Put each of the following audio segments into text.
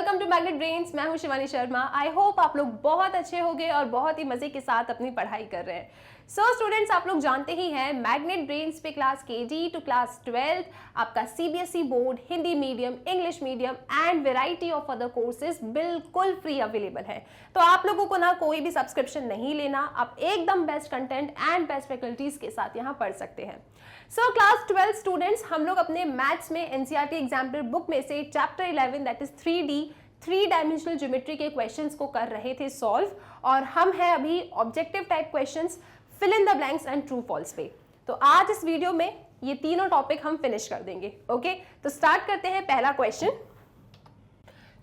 Welcome to magnet brains. मैं हूं Shivani Sharma. I hope आप लोग बहुत अच्छे होंगे और बहुत ही मजे के साथ अपनी पढ़ाई कर रहे हैं। स्टूडेंट्स, आप लोग जानते ही हैं मैग्नेट ब्रेन्स पे क्लास केजी टू क्लास 12 आपका CBSE board, Hindi medium, English medium and variety of other courses बिल्कुल फ्री अवेलेबल है। तो आप लोगों को ना कोई भी सब्सक्रिप्शन नहीं लेना, आप एकदम best content and best faculties के साथ यहाँ पढ़ सकते हैं। क्लास 12 स्टूडेंट्स, हम लोग अपने मैथ्स में एनसीईआरटी एग्जाम्पल बुक में से chapter 11 that is 3D 3 dimensional geometry के क्वेश्चंस को कर रहे थे सॉल्व, और हम हैं अभी objective type questions, fill in the blanks and true false पे। तो आज इस वीडियो में ये तीनों टॉपिक हम फिनिश कर देंगे। ओके, तो स्टार्ट करते हैं पहला क्वेश्चन।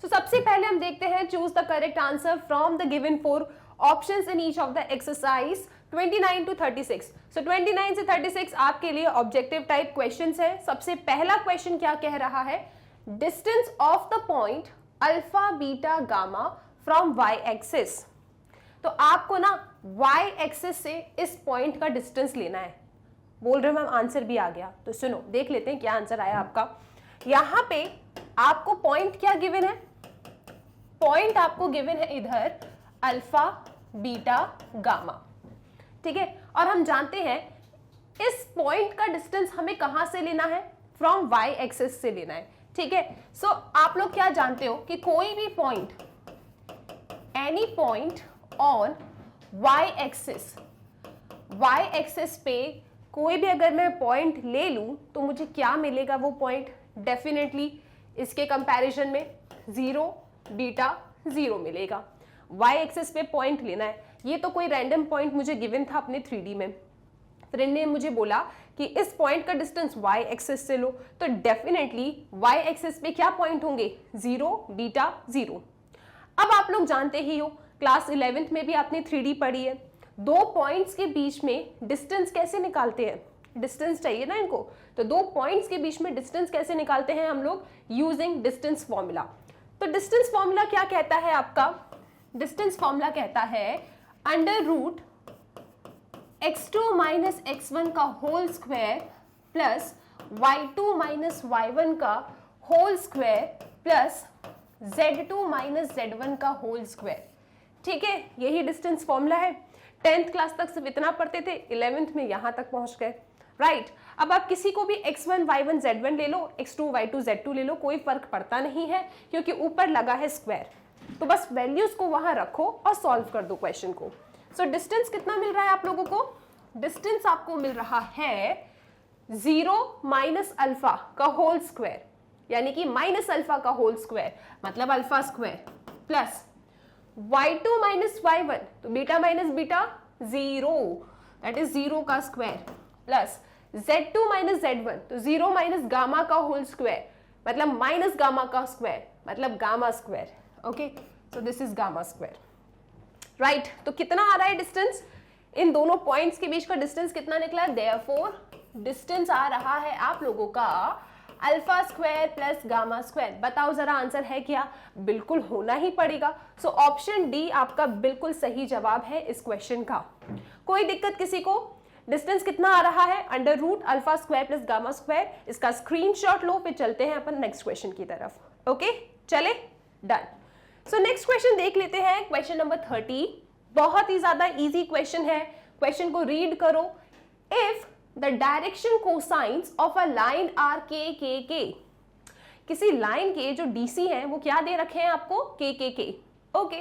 सबसे पहले हम देखते हैं choose the correct answer from the given 4 options in each of the exercise 29 to 36। 29 से 36 आपके लिए ऑब्जेक्टिव टाइप क्वेश्चंस है। सबसे पहला क्वेश्चन क्या कह रहा है? Distance of the point alpha beta gamma from y axis. तो आपको ना वाई एक्सिस से इस पॉइंट का डिस्टेंस लेना है। बोल रहे मैम आंसर भी आ गया, तो सुनो देख लेते हैं क्या आंसर आया आपका। यहां पे आपको पॉइंट क्या गिवन है? पॉइंट आपको गिवन है इधर अल्फा बीटा गामा, ठीक है। और हम जानते हैं इस पॉइंट का डिस्टेंस हमें कहां से लेना है? फ्रॉम वाई एक्सिस से लेना है, ठीक है। आप लोग क्या जानते हो कि कोई भी point, any point on y axis पे कोई भी अगर मैं पॉइंट ले लूं तो मुझे क्या मिलेगा? वो पॉइंट डेफिनेटली इसके कंपैरिजन में 0 बीटा 0 मिलेगा। वाई एक्सिस पे पॉइंट लेना है। ये तो कोई रैंडम पॉइंट मुझे गिवन था अपने 3D में, फ्रेंड ने मुझे बोला कि इस पॉइंट का डिस्टेंस वाई एक्सिस से लो, तो डेफिनेटली वाई एक्सिस पे क्या पॉइंट होंगे? 0 बीटा 0। अब आप लोग जानते ही हो क्लास 11th में भी आपने 3D पढ़ी है, दो पॉइंट्स के बीच में डिस्टेंस कैसे निकालते हैं? डिस्टेंस चाहिए ना इनको, तो दो पॉइंट्स के बीच में डिस्टेंस कैसे निकालते हैं हम लोग? Using distance formula. तो डिस्टेंस फॉर्मूला क्या कहता है आपका? डिस्टेंस फॉर्मूला कहता है under root x2 minus x1 का whole square plus y2 minus y1 का whole square plus z2 minus z1 का होल स्क्वायर, ठीक है। यही डिस्टेंस फॉर्मूला है। 10th क्लास तक सिर्फ इतना पढ़ते थे, 11th में यहां तक पहुंच गए, राइट। अब आप किसी को भी x1 y1 z1 ले लो, x2 y2 z2 ले लो, कोई फर्क पड़ता नहीं है क्योंकि ऊपर लगा है स्क्वायर। तो बस वैल्यूज को वहां रखो और सॉल्व कर दो क्वेश्चन को। डिस्टेंस कितना मिल रहा है आप लोगों को? डिस्टेंस आपको मिल रहा है 0 माइनस अल्फा का होल स्क्वायर, यानी कि माइनस अल्फा का होल स्क्वायर मतलब alpha square, plus y2 minus y1, तो beta minus beta 0 that is 0 का square, plus z2 minus z1, तो 0 माइनस गामा का होल स्क्वायर मतलब माइनस गामा का स्क्वायर मतलब gamma square. Okay, so this is gamma square, right. तो कितना आ रहा है डिस्टेंस? इन दोनों पॉइंट्स के बीच का डिस्टेंस कितना निकला? देयरफॉर डिस्टेंस आ रहा है आप लोगों का alpha square plus gamma square. बताओ जरा आंसर है क्या? बिल्कुल होना ही पड़ेगा। ऑप्शन डी आपका बिल्कुल सही जवाब है इस क्वेश्चन का। कोई दिक्कत किसी को? डिस्टेंस कितना आ रहा है? Under root alpha square plus gamma square. इसका स्क्रीनशॉट लो, फिर चलते हैं अपन नेक्स्ट क्वेश्चन की तरफ। ओके, चले, डन। नेक्स्ट क्वेश्चन देख लेते हैं, क्वेश्चन नंबर 30। बहुत ही ज्यादा इजी क्वेश्चन है, क्वेश्चन को रीड करो। If the direction cosines of a line are k k के, किसी लाइन के जो डीसी हैं वो क्या दे रखे हैं आपको? के के के। ओके,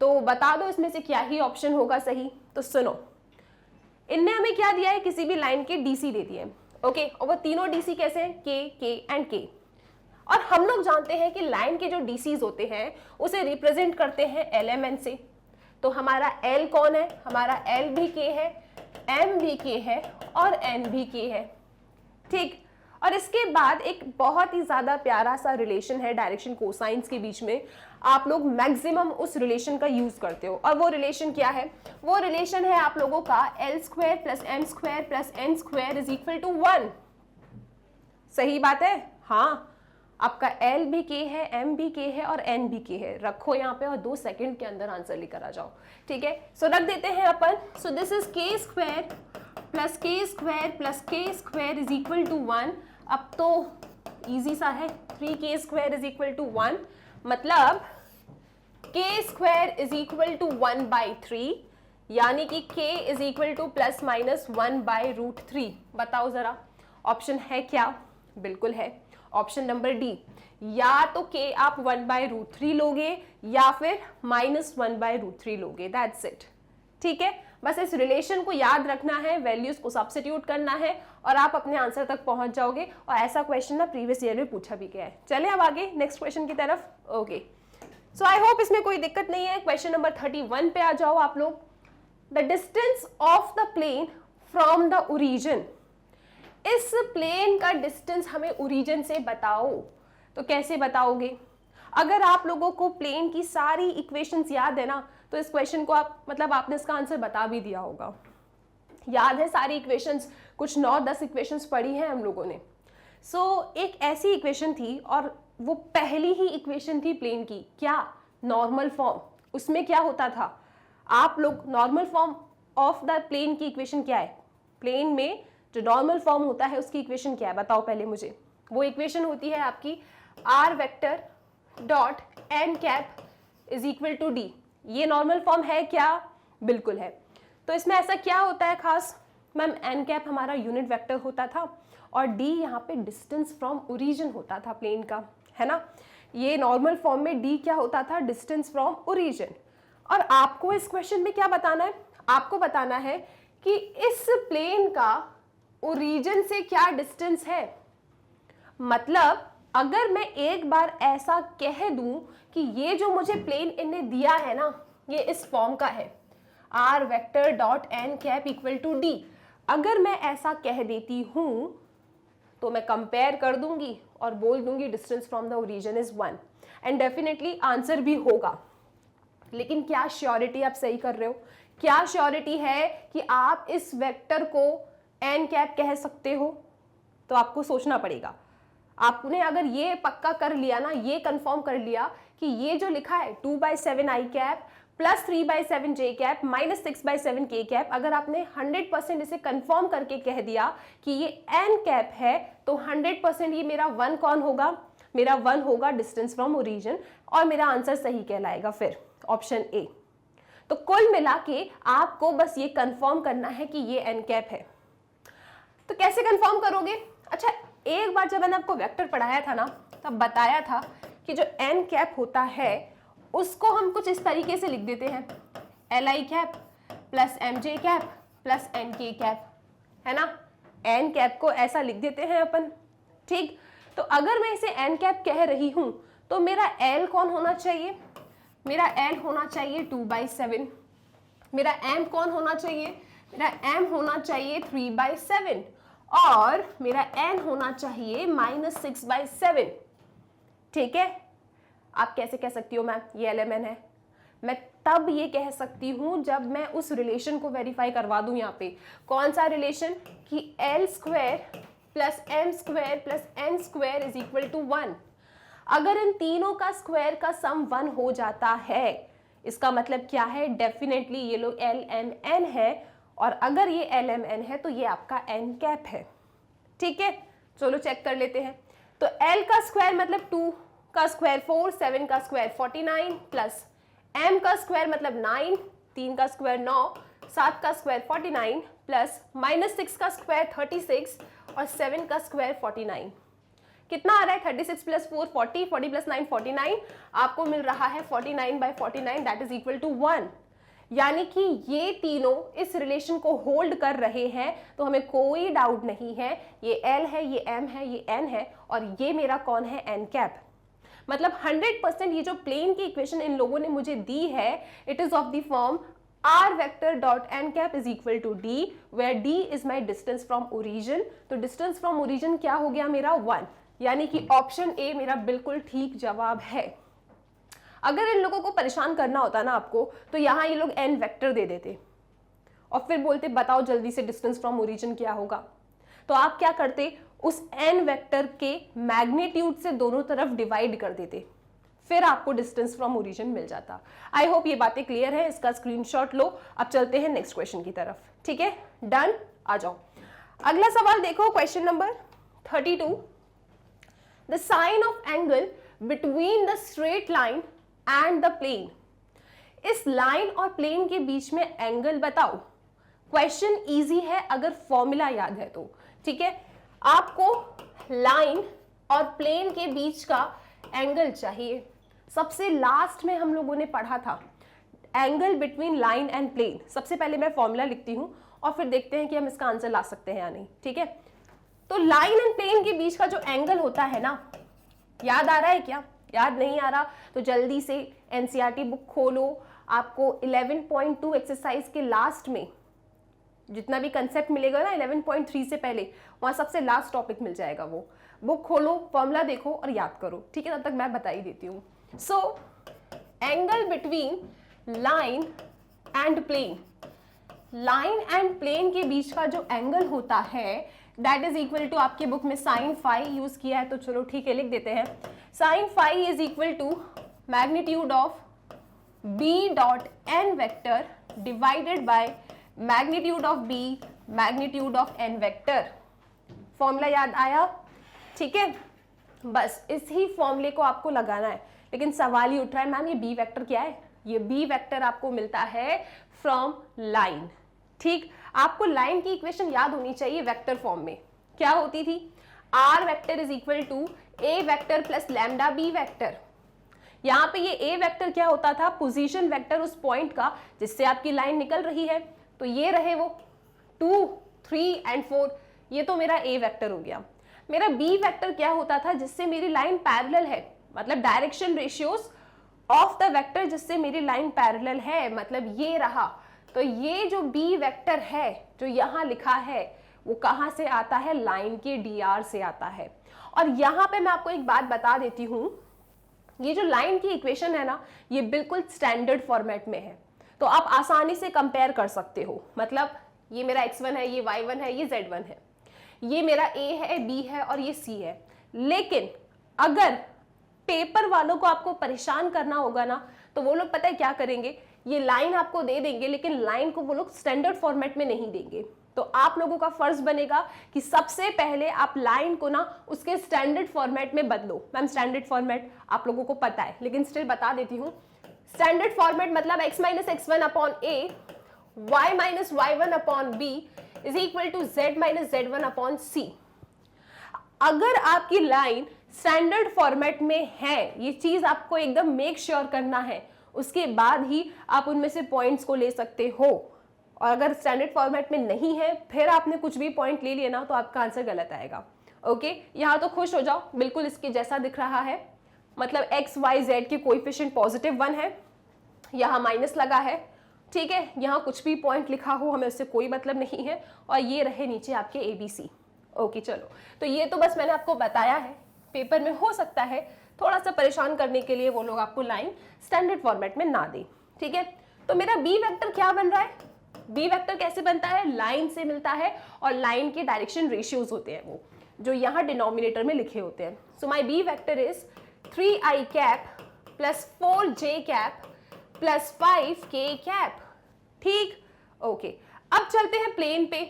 तो बता दो इसमें से क्या ही ऑप्शन होगा सही। तो सुनो, इनने हमें क्या दिया है? किसी भी लाइन के डीसी दे दिए, ओके। और वो तीनों डीसी कैसे हैं? के एंड के। और हम लोग जानते हैं कि लाइन के जो डीसीज होते हैं उसे रिप्रेजेंट करते हैं एलिमेंट से। तो हमारा एल कौन है? हमारा एल भी के है, एम भी के है और एन भी के है, ठीक। और इसके बाद एक बहुत ही ज्यादा प्यारा सा रिलेशन है डायरेक्शन कोसाइंस के बीच में। आप लोग मैक्सिमम उस रिलेशन का यूज करते हो, और वो रिलेशन क्या है? वो रिलेशन है आप लोगों का L square plus M square plus N square is equal to 1। सही बात है? हाँ, आपका एल भी के है, एम भी के है और एन भी के है। रखो यहाँ पे और 2 सेकंड के अंदर आंसर लेकर आ जाओ, ठीक है। रख देते हैं अपन। दिस इज के स्क्वायर प्लस के स्क्वायर प्लस के स्क्वायर इज इक्वल टू 1। अब तो इजी सा है, 3k square is equal to 1 मतलब k square is equal to 1/3, यानी कि k is equal to plus minus 1/√3। बताओ जरा ऑप्शन है क्या? बिल्कुल है, ऑप्शन नंबर डी। या तो k आप 1/√3 लोगे या फिर -1/√3 लोगे, दैट्स इट। ठीक है, बस इस रिलेशन को याद रखना है, वैल्यूज को सब्स्टिट्यूट करना है और आप अपने आंसर तक पहुंच जाओगे। और ऐसा क्वेश्चन ना प्रीवियस ईयर में पूछा भी गया है। चलिए अब आगे नेक्स्ट क्वेश्चन की तरफ। ओके, सो आई होप इसमें कोई दिक्कत नहीं है। क्वेश्चन नंबर 31 पे आ जाओ आप लोग। The distance of the plane from the origin. इस प्लेन का डिस्टेंस हमें ओरिजिन से बताओ। तो कैसे बताओगे? अगर आप लोगों को प्लेन की सारी इक्वेशंस याद है ना, तो इस क्वेश्चन को आप मतलब आपने इसका आंसर बता भी दिया होगा। याद है सारी इक्वेशंस? कुछ 9-10 इक्वेशंस पढ़ी हैं हम लोगों ने। एक ऐसी इक्वेशन थी और वो पहली ही इक्वेशन थी प्लेन की। क्या? Normal form. उसमें क्या होता था? आप लोग normal form of the plane की इक्वेशन क्या है? प्लेन में जो नॉर्मल फॉर्म होता है उसकी इक्वेशन क्या है? बताओ पहले मुझे। वो इक्वेशन होती है आपकी r vector dot n cap is equal to D. ये नॉर्मल फॉर्म है क्या? बिल्कुल है। तो इसमें ऐसा क्या होता है खास? मैम n कैप हमारा यूनिट वेक्टर होता था और d यहाँ पे डिस्टेंस फ्रॉम ओरिजिन होता था प्लेन का, है ना। ये नॉर्मल फॉर्म में d क्या होता था? Distance from origin. और आपको इस क्वेश्चन में क्या बताना है? आपको बताना है कि इस प्लेन का ओरिजिन से क्या डिस्टेंस है। मतलब अगर मैं एक बार ऐसा कह दूं कि ये जो मुझे प्लेन इनने दिया है ना, ये इस फॉर्म का है, r vector dot n cap equal to d। अगर मैं ऐसा कह देती हूं तो मैं कंपेयर कर दूंगी और बोल दूंगी distance from the origin is 1 and definitely answer भी होगा। लेकिन क्या श्योरिटी आप सही कर रहे हो? क्या श्योरिटी है कि आप इस वेक्टर को n कैप कह सकते हो? तो आपको सोचना पड़ेगा। आपने अगर ये पक्का कर लिया ना, ये कंफर्म कर लिया कि ये जो लिखा है 2/7 i cap plus 3/7 j cap minus 6/7 k cap, अगर आपने 100% इसे कंफर्म करके कह दिया कि ये n कैप है, तो 100% ये मेरा 1 कौन होगा? मेरा 1 होगा डिस्टेंस फ्रॉम ओरिजिन और मेरा आंसर सही कहलाएगा फिर ऑप्शन ए। तो कुल मिला के आपको बस ये कंफर्म करना है कि ये n कैप है। तो कैसे कंफर्म करोगे? अच्छा, एक बार जब मैंने आपको वेक्टर पढ़ाया था ना, तब बताया था कि जो n कैप होता है उसको हम कुछ इस तरीके से लिख देते हैं, li cap plus mj cap plus nk cap, है ना। n कैप को ऐसा लिख देते हैं अपन, ठीक। तो अगर मैं इसे n कैप कह रही हूं तो मेरा l कौन होना चाहिए? मेरा l होना चाहिए 2/7। मेरा m कौन होना चाहिए? मेरा m होना चाहिए 3/7 और मेरा n होना चाहिए -6/7। ठीक है। आप कैसे कह सकती हो मैम ये LMN है? मैं तब ये कह सकती हूं जब मैं उस रिलेशन को वेरीफाई करवा दूं। यहाँ पे कौन सा रिलेशन? कि l square plus m square plus n square is equal to 1। अगर इन तीनों का स्क्वायर का सम 1 हो जाता है, इसका मतलब क्या है? डेफिनेटली ये लोग LMN है और अगर ये LMN है तो ये आपका n कैप है। ठीक है, चलो चेक कर लेते हैं। तो l का स्क्वायर मतलब 2 का स्क्वायर 4, 7 का स्क्वायर 49 प्लस m का स्क्वायर मतलब 9, 3 का स्क्वायर 9, 7 का स्क्वायर 49 प्लस -6 का स्क्वायर 36 और 7 का स्क्वायर 49। कितना आ रहा है? 36 प्लस 4 40, 40 प्लस 9 49। आपको मिल रहा है 49/49 दैट इज इक्वल टू 1। यानी कि ये तीनों इस रिलेशन को होल्ड कर रहे हैं, तो हमें कोई डाउट नहीं है, ये L है, ये M है, ये N है और ये मेरा कौन है? N cap. मतलब 100% ये जो प्लेन की इक्वेशन इन लोगों ने मुझे दी है, it is of the form r vector dot n cap is equal to d, where d is my distance from origin. तो डिस्टेंस फ्रॉम ओरिजिन क्या हो गया मेरा? 1। यानी कि ऑप्शन ए मेरा बिल्कुल ठीक जवाब है। अगर इन लोगों को परेशान करना होता ना आपको, तो यहाँ ये लोग n वेक्टर दे देते और फिर बोलते बताओ जल्दी से डिस्टेंस फ्रॉम ओरिजिन क्या होगा। तो आप क्या करते? उस n वेक्टर के मैग्नीट्यूड से दोनों तरफ डिवाइड कर देते, फिर आपको डिस्टेंस फ्रॉम ओरिजिन मिल जाता। आई होप ये बातें क्लियर है। इसका स्क्रीनशॉट लो। अब चलते हैं नेक्स्ट क्वेश्चन की तरफ। ठीक है, डन। आ जाओ अगला सवाल देखो, question number 32। The sine of angle between the straight line and the plane. इस लाइन और प्लेन के बीच में एंगल बताओ। क्वेश्चन इजी है अगर फॉर्मूला याद है तो, ठीक है। आपको लाइन और प्लेन के बीच का एंगल चाहिए। सबसे लास्ट में हम लोगों ने पढ़ा था angle between line and plane. सबसे पहले मैं फॉर्मूला लिखती हूं और फिर देखते हैं कि हम इसका आंसर ला सकते हैं या नहीं, ठीक है। तो लाइन एंड प्लेन के बीच का जो एंगल होता है ना, याद आ रहा है क्या? याद नहीं आ रहा तो जल्दी से एनसीईआरटी बुक खोलो। आपको 11.2 एक्सरसाइज के लास्ट में जितना भी कंसेप्ट मिलेगा ना 11.3 से पहले, वहां सबसे लास्ट टॉपिक मिल जाएगा। वो बुक खोलो, फॉर्मूला देखो और याद करो, ठीक है। तब तक मैं बता ही देती हूँ। So angle between line and plane, line and plane के बीच का जो एंगल होता है दैट इज इक्वल टू, आपके बुक में साइन फाई यूज किया है तो चलो ठीक है लिख देते हैं। Sine phi is equal to magnitude of B dot N vector divided by magnitude of B magnitude of N vector. Formula याद आया? ठीक है, बस इसी फॉर्मूले को आपको लगाना है। लेकिन सवाल ही उठ रहा है मैम ये बी वेक्टर क्या है? ये बी वेक्टर आपको मिलता है फ्रॉम लाइन। ठीक, आपको लाइन की इक्वेशन याद होनी चाहिए वेक्टर फॉर्म में। क्या होती थी? R vector is equal to A vector plus lambda B vector. यहाँ पे ये ए वेक्टर क्या होता था? पोजीशन वेक्टर उस पॉइंट का जिससे आपकी लाइन निकल रही है। तो ये रहे वो 2, 3 एंड 4, ये तो मेरा ए वेक्टर हो गया। मेरा बी वेक्टर क्या होता था? जिससे मेरी लाइन पैरेलल है, मतलब direction ratios of the vector जिससे मेरी लाइन पैरेलल है, मतलब ये रहा। तो ये जो बी वेक्टर है जो यहाँ लिखा है वो कहाँ से आता है? लाइन के dr से आता है। और यहाँ पे मैं आपको एक बात बता देती हूँ, ये जो लाइन की इक्वेशन है ना, ये बिल्कुल स्टैंडर्ड फॉर्मेट में है, तो आप आसानी से कंपेयर कर सकते हो। मतलब ये मेरा x1 है, ये y1 है, ये z1 है, ये मेरा a है, b है और ये c है। लेकिन अगर पेपर वालों को आपको परेशान करना होगा ना, तो वो लोग पता है क्या करेंगे? ये लाइन आपको दे देंगे लेकिन लाइन को वो लोग स्टैंडर्ड फॉर्मेट में नहीं देंगे। तो आप लोगों का फर्ज बनेगा कि सबसे पहले आप लाइन को ना उसके स्टैंडर्ड फॉर्मेट में बदलो। मैम स्टैंडर्ड फॉर्मेट आप लोगों को पता है, लेकिन स्टिल बता देती हूँ। स्टैंडर्ड फॉर्मेट मतलब x minus x1 upon a, y minus y1 upon b is equal to z minus z1 upon c। अगर आपकी लाइन स्टैंडर्ड फॉर्मेट में है, ये चीज आपको एकदम मेक श्योर करना है, उसके बाद ही आप उनमें से पॉइंट्स को ले सकते हो। और अगर स्टैंडर्ड फॉर्मेट में नहीं है, फिर आपने कुछ भी पॉइंट ले लिया ना, तो आपका आंसर गलत आएगा। ओके, यहाँ तो खुश हो जाओ, बिल्कुल इसके जैसा दिख रहा है। मतलब x y z के कोएफिशिएंट पॉजिटिव 1 है, यहाँ माइनस लगा है, ठीक है। यहाँ कुछ भी पॉइंट लिखा हो हमें उससे कोई मतलब नहीं है। और ये रहे नीचे आपके ABC। ओके चलो, तो ये तो बस मैंने आपको बताया है। पेपर में हो सकता है थोड़ा सा परेशान करने के लिए वो लोग आपको लाइन स्टैंडर्ड फॉर्मेट में ना दे, ठीक है। तो मेरा बी वेक्टर क्या बन रहा है? बी वेक्टर कैसे बनता है? लाइन से मिलता है और लाइन के डायरेक्शन रेशियोज होते हैं वो जो यहाँ डिनोमिनेटर में लिखे होते हैं। So my B vector is 3i cap plus 4j cap plus 5k cap. ठीक, ओके। अब चलते हैं प्लेन पे।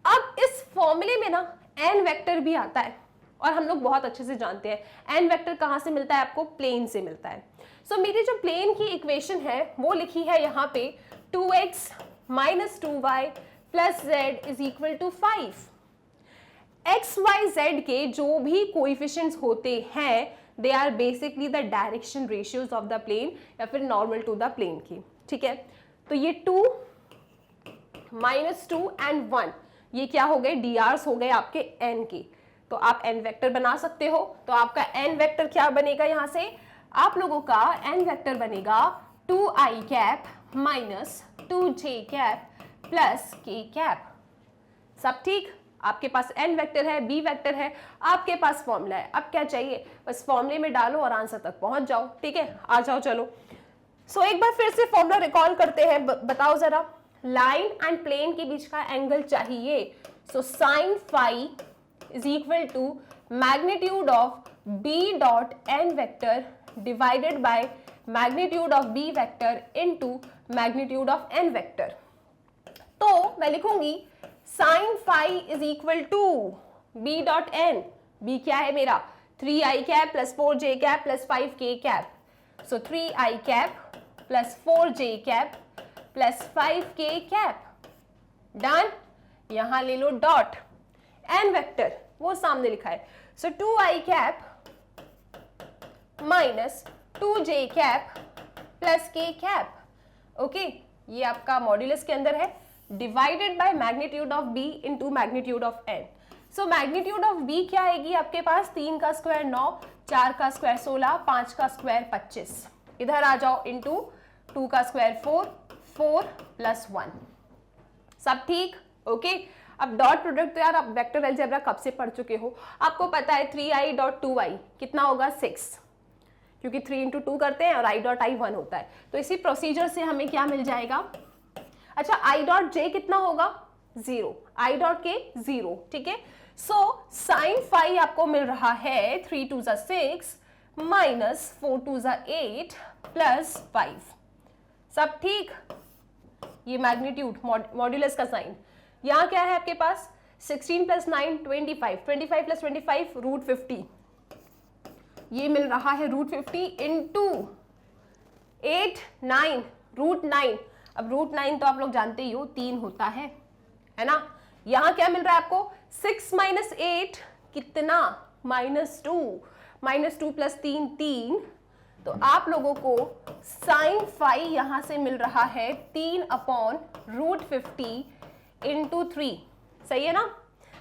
अब इस फॉर्मूले में ना एन वेक्टर भी आता है और हम लोग बहुत अच्छे से जानते हैं एन वेक्टर कहाँ से मिलता है आपको? प्लेन से मिलता है। सो मेरी जो प्लेन की इक्वेशन है वो लिखी है यहाँ पे 2x minus 2y plus z is equal to 5। X Y Z के जो भी कोएफिशिएंट्स होते हैं they are basically the direction ratios of the plane या फिर नॉर्मल टू द प्लेन की, ठीक है। तो ये 2 माइनस 2 एंड 1 ये क्या हो गए? drs हो गए आपके n के। तो आप n वेक्टर बना सकते हो। तो आपका n वेक्टर क्या बनेगा? यहाँ से आप लोगों का n वेक्टर बनेगा 2i cap minus 2j cap plus k cap. सब ठीक? आपके पास n वेक्टर है, b वेक्टर है, आपके पास फॉर्मूला है। अब क्या चाहिए? बस फॉर्मूले में डालो और आंसर तक पहुंच जाओ, ठीक है। आ जाओ चलो। सो एक बार फिर से फॉर्मूला रिकॉल करते हैं। बताओ जरा, लाइन एंड प्लेन के बीच का एंगल चाहिए। So sine phi is equal to magnitude of b dot n vector divided by magnitude of b vector into magnitude of n vector. तो मैं लिखूंगी sine phi is equal to b dot n। b क्या है मेरा? 3i cap plus 4j cap plus 5k cap. So 3i cap plus 4j cap plus 5k cap. Done. यहां ले लो dot. N vector वो सामने लिखा है. सो 2i cap minus 2j cap plus k cap. Okay, ये आपका मॉड्यूलस के अंदर है, divided by magnitude of b into magnitude of n. So magnitude of b क्या आएगी आपके पास? 3 का स्क्वायर 9, 4 का स्क्वायर 16, 5 का स्क्वायर 25. इधर आ जाओ इनटू 2 का स्क्वायर 4, 4 प्लस 1. सब ठीक? ओके. अब डॉट प्रोडक्ट तो यार आप वेक्टर अलजेब्रा कब से पढ़ चुके हो, आपको पता है 3i डॉट 2i कितना होगा 6, क्योंकि 3 इंटू 2 करते हैं और i डॉट i 1 होता है. तो इसी प्रोसीजर से हमें क्या मिल जाएगा? अच्छा, i डॉट j कितना होगा? 0. i dot k 0. ठीक है. सो साइन फाई आपको मिल रहा है 3 2 6 माइनस 4 2 8 प्लस 5. सब ठीक? ये मैग्नीट्यूड मॉड्यूलस का साइन. यहाँ क्या है आपके पास? 16 प्लस 9 25, 25 प्लस 25 रूट 50. ये मिल रहा है रूट 50 इंटू 8 9 रूट 9. अब रूट 9 तो आप लोग जानते ही हो 3 होता है ना. यहां क्या मिल रहा है आपको? 6 माइनस 8 कितना? -2. -2 प्लस 3 3. तो आप लोगों को साइन फाई यहां से मिल रहा है 3 अपॉन रूट 50 इंटू 3. सही है ना?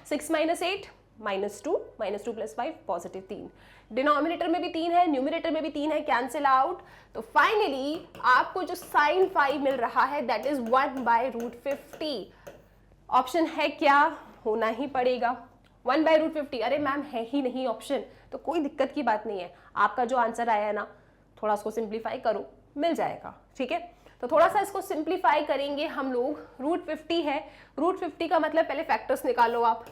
6 माइनस 8 -2, -2 प्लस 5 पॉजिटिव 3. डिनोमिनेटर में भी 3 है, न्यूमिनेटर में भी 3 है, कैंसिल आउट. तो फाइनली आपको जो साइन फाई मिल रहा है that is 1 by root 50. Option है क्या? होना ही पड़ेगा 1 बाय रूट 50. अरे मैम है ही नहीं ऑप्शन, तो कोई दिक्कत की बात नहीं है. आपका जो आंसर आया है ना, थोड़ा उसको सिंप्लीफाई करो, मिल जाएगा. ठीक है. तो थोड़ा सा इसको सिंप्लीफाई करेंगे हम लोग. रूट 50 है, रूट 50 का मतलब पहले फैक्टर्स निकालो आप.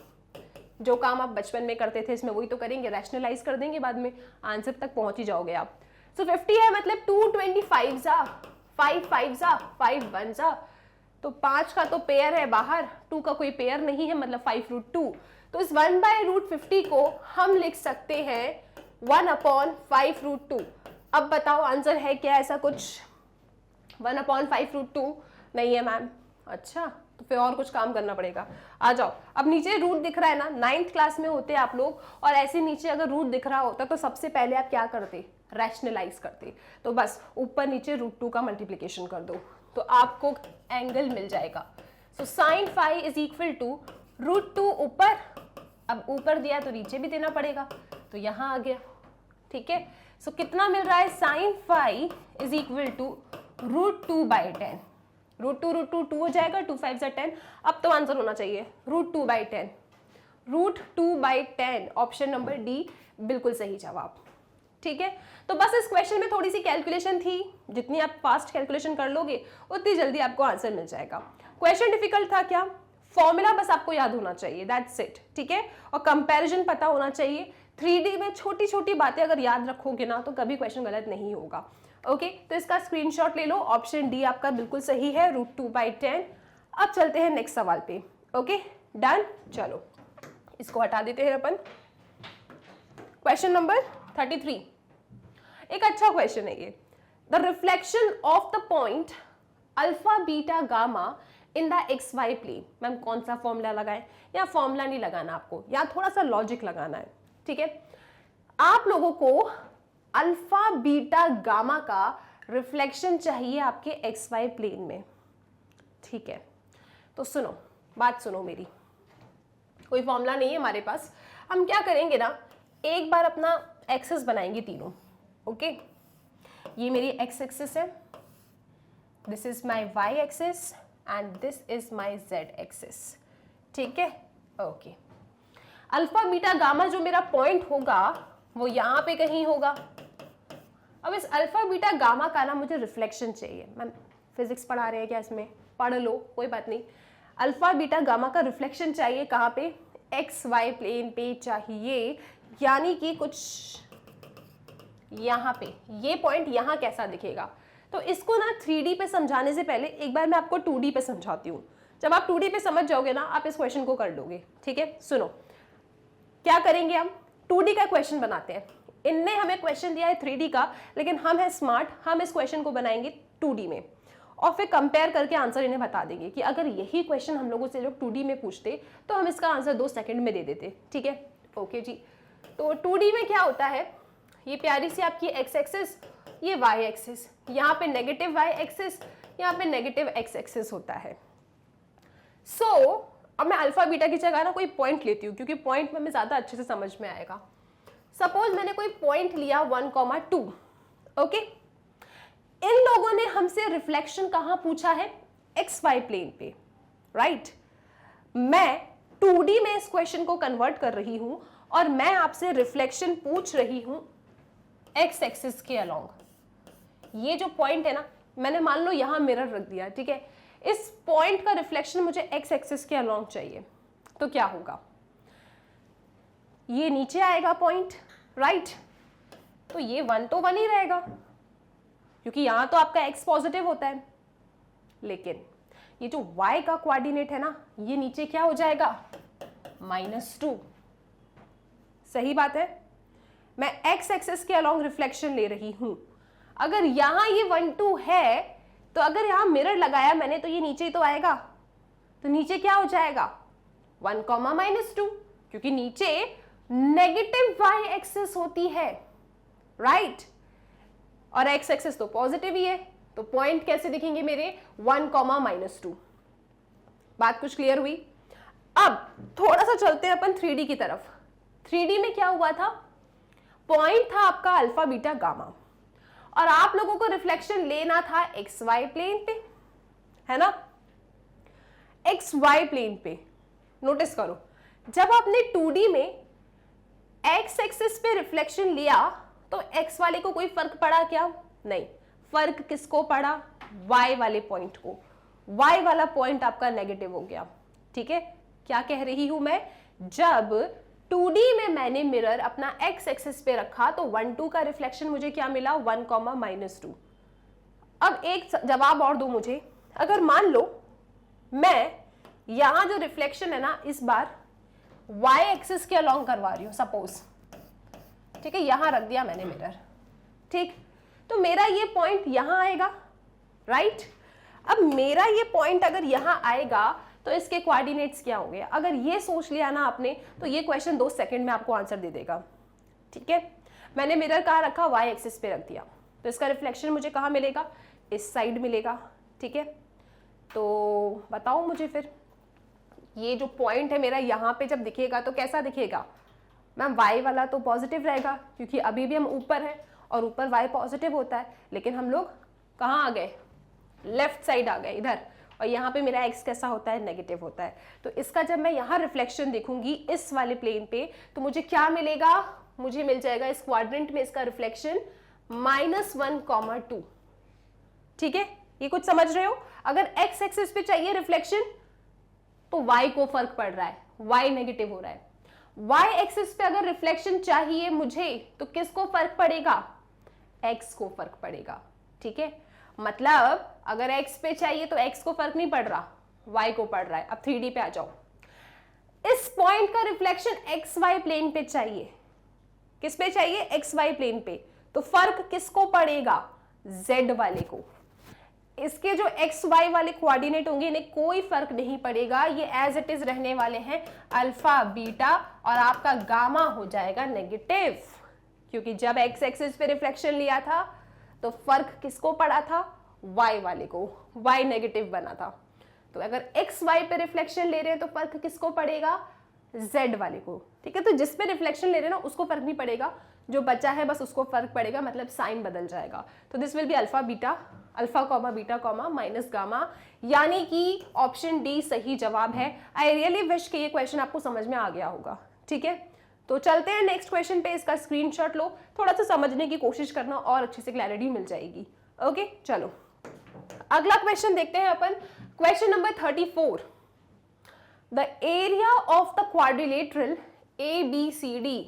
जो काम आप बचपन में करते थे इसमें वही तो करेंगे, रैशनलाइज कर देंगे, बाद में आंसर तक पहुंच ही जाओगे आप. सो 50 है मतलब 225 जा, 5 5 जा, 5 1 जा. तो 5 का तो पेयर है बाहर, 2 का कोई पेयर नहीं है, मतलब 5 रूट 2. तो इस 1 बाय रूट 50 को हम लिख सकते हैं 1 अपॉन 5 रूट 2. अब बताओ आंसर है क्या ऐसा कुछ? 1 अपॉन 5 रूट 2 नहीं है मैम. अच्छा, तो फिर और कुछ काम करना पड़ेगा. आ जाओ. अब नीचे रूट दिख रहा है ना, 9th क्लास में होते आप लोग, और ऐसे नीचे अगर रूट दिख रहा होता तो सबसे पहले आप क्या करते? रैशनलाइज करते. तो बस ऊपर नीचे रूट 2 का मल्टीप्लीकेशन कर दो तो आपको एंगल मिल जाएगा. So sine phi is equal to root 2 ऊपर, अब ऊपर दिया तो नीचे भी देना पड़ेगा, तो यहां आ गया. ठीक है. सो कितना मिल रहा है? Sine phi is equal to root 2 by 10. Root 2 2 हो जाएगा, 2 5 जा 10. अब तो आंसर होना चाहिए root 2 by 10. Root 2 by 10 option number D बिल्कुल सही जवाब. ठीक है. तो बस इस क्वेश्चन में थोड़ी सी कैलकुलेशन थी, जितनी आप फास्ट कैलकुलेशन कर लोगे उतनी जल्दी आपको आंसर मिल जाएगा. क्वेश्चन डिफिकल्ट था क्या? फॉर्मूला बस आपको याद होना चाहिए, दैट्स इट. ठीक है. और कंपैरिजन पता होना चाहिए. 3D में छोटी छोटी बातें अगर याद रखोगे ना तो कभी क्वेश्चन गलत नहीं होगा. ओके. तो इसका स्क्रीनशॉट ले लो. ऑप्शन डी आपका बिल्कुल सही है, रूट 2 बाई 10. अब चलते हैं नेक्स्ट सवाल पे. Okay, done. चलो इसको हटा देते हैं अपन. Question number 33. एक अच्छा क्वेश्चन है ये. The reflection of the point alpha beta gamma in the X Y plane. Ma'am कौन सा फॉर्मूला लगाएं? या फॉर्मूला नहीं लगाना आपको, या थोड़ा सा लॉजिक लगाना है. ठीक है. आप लोगों को अल्फा बीटा गामा का रिफ्लेक्शन चाहिए आपके एक्स वाई प्लेन में. ठीक है. तो सुनो, बात सुनो मेरी. कोई फॉर्मूला नहीं है हमारे पास. हम क्या करेंगे ना, एक बार अपना एक्सेस बनाएंगे तीनों. ओके. ये मेरी एक्स एक्सिस है, this is my Y axis and this is my Z axis. ठीक है. ओके. अल्फा बीटा गामा जो मेरा पॉइंट होगा वो यहां पे कहीं होगा. अब इस अल्फा बीटा गामा का ना मुझे रिफ्लेक्शन चाहिए. मैम फिजिक्स पढ़ा रहे हैं क्या इसमें? पढ़ लो, कोई बात नहीं. अल्फा बीटा गामा का रिफ्लेक्शन चाहिए कहाँ पे? एक्स वाई प्लेन पे चाहिए, यानी कि कुछ यहाँ पे. ये पॉइंट यहाँ कैसा दिखेगा? तो इसको ना 3D पे समझाने से पहले एक बार मैं आपको 2D पे समझाती हूँ. जब आप 2D पे समझ जाओगे ना आप इस क्वेश्चन को कर लोगे. ठीक है. सुनो क्या करेंगे हम. 2D का क्वेश्चन बनाते हैं। इनने हमें क्वेश्चन दिया है 3D का, लेकिन हम हैं स्मार्ट, हम इस क्वेश्चन को बनाएंगे 2D में और फिर कंपेयर करके आंसर इन्हें बता देंगे कि अगर यही क्वेश्चन हम लोगों से लोग 2D में पूछते तो हम इसका आंसर 2 सेकंड में दे देते। ठीक है, ओके जी। तो 2D में क्या होता है, ये प्यारी सी आपकी एक्स एक्सिस, ये वाई एक्सिस, यहाँ पे नेगेटिव वाई एक्सिस, यहाँ पे नेगेटिव एक्स एक्सिस होता है। अब मैं अल्फा बीटा की जगह ना कोई पॉइंट लेती हूँ, क्योंकि पॉइंट में हमें ज्यादा अच्छे से समझ में आएगा। सपोज मैंने कोई पॉइंट लिया 1,2, ओके। इन लोगों ने हमसे रिफ्लेक्शन कहाँ पूछा है, एक्स वाई प्लेन पे, राइट। मैं 2D में इस क्वेश्चन को कन्वर्ट कर रही हूं और मैं आपसे रिफ्लेक्शन पूछ रही हूं एक्स एक्सिस के अलोंग। ये जो पॉइंट है ना, मैंने मान लो यहां मिरर रख दिया, ठीक है। इस पॉइंट का रिफ्लेक्शन मुझे एक्स एक्सिस के अलोंग चाहिए, तो क्या होगा, ये नीचे आएगा पॉइंट, राइट। तो ये 1 तो 1 ही रहेगा, क्योंकि यहां तो आपका x पॉजिटिव होता है, लेकिन ये जो y का कोऑर्डिनेट है ना, ये नीचे क्या हो जाएगा, -2। सही बात है, मैं x एक्सिस के अलोंग रिफ्लेक्शन ले रही हूं। अगर यहां ये 1, 2 है, तो अगर यहां मिरर लगाया मैंने तो ये नीचे ही तो आएगा, तो नीचे क्या हो जाएगा 1, -2, क्योंकि नीचे नेगेटिव y एक्सिस होती है, राइट। और x एक्सिस तो पॉजिटिव ही है, तो पॉइंट कैसे दिखेंगे मेरे 1, -2। बात कुछ क्लियर हुई। अब थोड़ा सा चलते हैं अपन 3D की तरफ। 3D में क्या हुआ था, पॉइंट था आपका अल्फा बीटा गामा, और आप लोगों को रिफ्लेक्शन लेना था एक्स वाई प्लेन पे, है ना, एक्स वाई प्लेन पे। नोटिस करो, जब आपने 2D में एक्स एक्सिस पे रिफ्लेक्शन लिया तो एक्स वाले को कोई फर्क पड़ा क्या, नहीं। फर्क किसको पड़ा, वाई वाले पॉइंट को। वाई वाला पॉइंट आपका नेगेटिव हो गया, ठीक है। क्या कह रही हूं मैं, जब 2D में मैंने मिरर अपना एक्स एक्सिस पे रखा तो 1, 2 का रिफ्लेक्शन मुझे क्या मिला, 1, -2। अब एक जवाब और दो मुझे, अगर मान लो मैं यहां जो रिफ्लेक्शन है ना, इस बार y एक्सिस के अलोंग करवा रही हूं, सपोज, ठीक है, यहां रख दिया मैंने मिरर, ठीक। तो मेरा ये पॉइंट यहां आएगा, राइट। अब मेरा ये पॉइंट अगर यहां आएगा तो इसके कोऑर्डिनेट्स क्या होंगे, अगर ये सोच लिया ना आपने, तो ये क्वेश्चन 2 सेकंड में आपको आंसर दे देगा, ठीक है। मैंने मिरर कहाँ रखा, y एक्सिस पे रख दिया, तो इसका रिफ्लेक्शन मुझे कहाँ मिलेगा, इस साइड मिलेगा, ठीक है। तो बताओ मुझे फिर, ये जो पॉइंट है मेरा यहाँ पे जब दिखेगा तो कैसा दिखेगा, मैम y वाला तो पॉजिटिव रहेगा, क्योंकि अभी भी हम ऊपर हैं और ऊपर y पॉजिटिव होता है, लेकिन हम लोग कहाँ आ गए, लेफ्ट साइड आ गए इधर, और यहाँ पे मेरा x कैसा होता है, नेगेटिव होता है। तो इसका जब मैं यहाँ रिफ्लेक्शन देखूंगी इस वाले प्लेन पे, तो मुझे क्या मिलेगा, मुझे मिल जाएगा इस क्वाड्रेंट में इसका रिफ्लेक्शन -1, 2, ठीक है। ये कुछ समझ रहे हो, अगर x एक्सिस पे चाहिए रिफ्लेक्शन तो y को फर्क पड़ रहा है, y नेगेटिव हो रहा है। y एक्सिस पे अगर रिफ्लेक्शन चाहिए मुझे तो किसको फर्क पड़ेगा, x को फर्क पड़ेगा, ठीक है। मतलब अगर x पे चाहिए तो x को फर्क नहीं पड़ रहा, y को पड़ रहा है। अब 3D पे आ जाओ, इस पॉइंट का रिफ्लेक्शन xy प्लेन पे चाहिए, किस पे चाहिए, xy प्लेन पे, तो फर्क किसको पड़ेगा, z वाले को। इसके जो एक्स वाई वाले कोऑर्डिनेट होंगे इन्हें कोई फर्क नहीं पड़ेगा, ये एज इट इज रहने वाले हैं अल्फा बीटा, और आपका गामा हो जाएगा नेगेटिव, क्योंकि जब एक्स एक्सिस पे रिफ्लेक्शन लिया था तो फर्क किसको पड़ा था, वाई वाले को, वाई नेगेटिव बना था। तो अगर एक्स वाई पे रिफ्लेक्शन ले रहे हैं तो फर्क किसको पड़ेगा, जेड वाले को, ठीक है। तो जिस पे रिफ्लेक्शन ले रहे हैं ना उसको फर्क नहीं पड़ेगा, जो बचा है बस उसको फर्क पड़ेगा, मतलब साइन बदल जाएगा। तो this will be alpha beta, alpha comma beta comma minus gamma, यानी कि ऑप्शन डी सही जवाब है। आई रियली विश कि ये क्वेश्चन आपको समझ में आ गया होगा, ठीक है। तो चलते हैं नेक्स्ट क्वेश्चन पे, इसका स्क्रीनशॉट लो, थोड़ा सा समझने की कोशिश करना और अच्छे से क्लैरिटी मिल जाएगी। ओके चलो अगला क्वेश्चन देखते हैं अपन, question number 34। The area of the quadrilateral ABCD,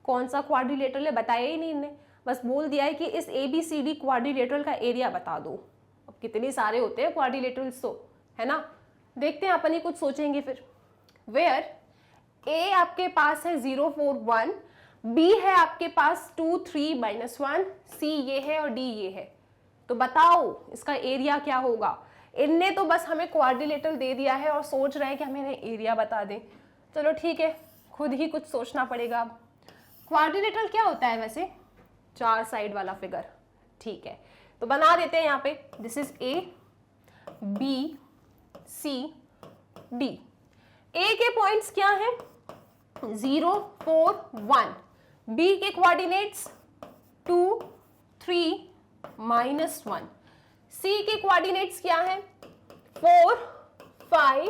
कौन सा क्वाड्रिलेटरल है बताया ही नहीं इन्हें, बस बोल दिया है कि इस ABCD क्वाड्रिलेटरल का एरिया बता दो। अब कितने सारे होते हैं क्वाड्रिलेटरल्स तो, है ना। देखते हैं अपन ही कुछ सोचेंगे फिर। वेयर A आपके पास है 0 4 1, B है आपके पास 2 3 -1, C ये है और D ये है। तो बताओ इसका एरिया क्या होगा। इनने तो बस हमें क्वाड्रिलेटरल दे दिया है और सोच रहे हैं कि हमें एरिया बता दें। चलो ठीक है, खुद ही कुछ सोचना पड़ेगा। अब क्वाड्रिलेटरल क्या होता है वैसे? 4 साइड वाला फिगर। ठीक है, तो बना देते हैं यहाँ पे। This is A, B, C, D। A के पॉइंट्स क्या हैं? 0 4 1। B के कोऑर्डिनेट्स 2 3 -1। C के कोऑर्डिनेट्स क्या हैं? 4 5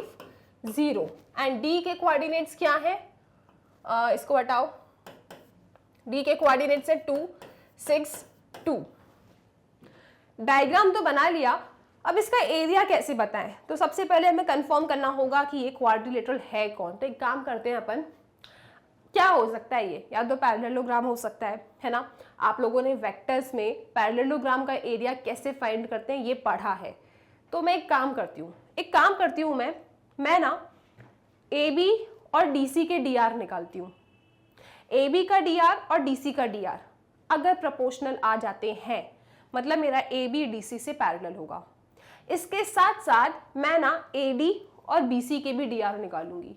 0। एंड D के कोऑर्डिनेट्स क्या हैं? इसको हटाओ। D के कोऑर्डिनेट्स है 2 6 2। डायग्राम तो बना लिया, अब इसका एरिया कैसे बताएं? तो सबसे पहले हमें कंफर्म करना होगा कि ये क्वाड्रिलेटरल है कौन। तो एक काम करते हैं अपन, क्या हो सकता है ये? या तो पैरेललोग्राम हो सकता है ना। आप लोगों ने वेक्टर्स में पैरेललोग्राम का एरिया कैसे फाइंड करते हैं ये पढ़ा है। तो मैं एक काम करती हूँ मैं ना AB और DC के DR निकालती हूँ। AB का DR और DC का DR अगर प्रोपोर्शनल आ जाते हैं, मतलब मेरा AB DC से पैरेलल होगा। इसके साथ साथ मैं ना AD और BC के भी DR निकालूंगी।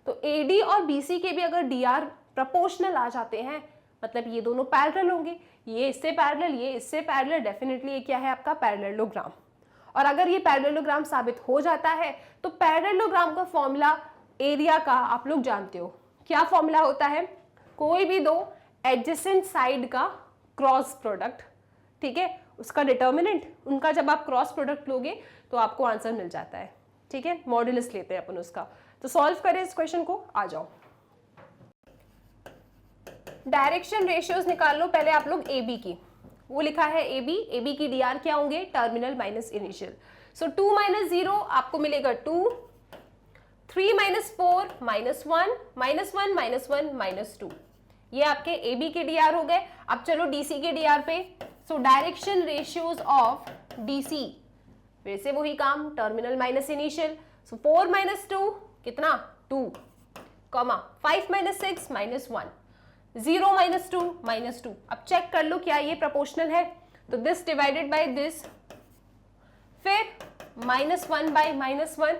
तो AD और BC के भी अगर DR प्रोपोर्शनल आ जाते हैं, मतलब ये दोनों पैरेलल होंगे, ये इससे पैरेलल, ये इससे पैरेलल, डेफिनेटली ये क्या है आपका पैरेललोग्राम। और अगर ये पैरेललोग्राम साबित हो जाता है तो पैरेललोग्राम का फॉर्मूला एरिया का आप लोग जानते हो। क्या फॉर्मूला होता है? कोई भी दो एडजेसेंट साइड का क्रॉस प्रोडक्ट, ठीक है, उसका डिटर्मिनेंट, उनका जब आप क्रॉस प्रोडक्ट लोगे तो आपको आंसर मिल जाता है। ठीक है, मॉड्यूलस लेते हैं अपन उसका। तो सॉल्व करें इस क्वेश्चन को, आ जाओ। डायरेक्शन रेशियोज निकाल लो पहले आप लोग AB की। वो लिखा है AB की DR क्या होंगे? Terminal minus initial. सो 2 - 0 आपको मिलेगा 2, 3 - 4 -1, -1 -1 -2। ये आपके AB के DR हो गए। अब चलो DC के DR पे। So direction ratios of DC, फिर से वही काम, टर्मिनल माइनस इनिशियल। सो 4 - 2 कितना? 2, 5 - 6 -1, 0 - 2 -2। अब चेक कर लो क्या ये प्रोपोर्शनल है? तो दिस डिवाइडेड बाय दिस, फिर -1/-1,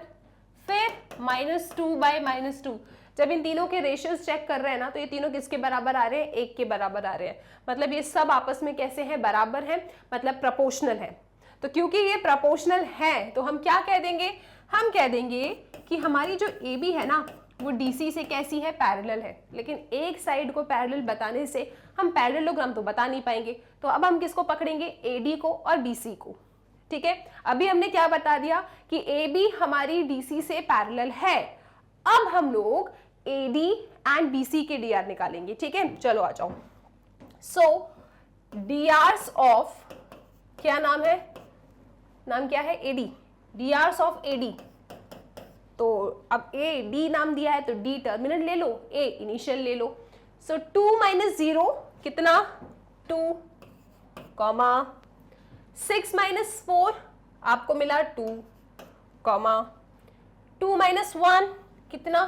फिर -2/-2। जब इन तीनों के रेशियोज चेक कर रहे हैं ना, तो ये तीनों किसके बराबर आ रहे हैं? 1 के बराबर आ रहे हैं। मतलब ये सब आपस में कैसे हैं? बराबर हैं, मतलब प्रोपोर्शनल है। तो क्योंकि ये प्रोपोर्शनल है तो हम क्या कह देंगे? हम कह देंगे कि हमारी जो AB है ना वो DC से कैसी है? पैरेलल है। लेकिन एक साइड को पैरेलल बताने से हम पैरेललोग्राम तो बता नहीं पाएंगे। तो अब हम किसको पकड़ेंगे? AD को और BC को। ठीक है, अभी हमने क्या बता दिया कि AB हमारी DC से पैरेलल है। अब हम लोग AD एंड BC के DR निकालेंगे। ठीक है, चलो आ जाओ। सो DRs ऑफ, क्या नाम है? नाम क्या है? AD। DRs of AD। तो अब AD नाम दिया है तो D टर्मिनल ले लो, A इनिशियल ले लो। सो 2 - 0 कितना? 2, 6 - 4 आपको मिला 2, 2 - 1 कितना?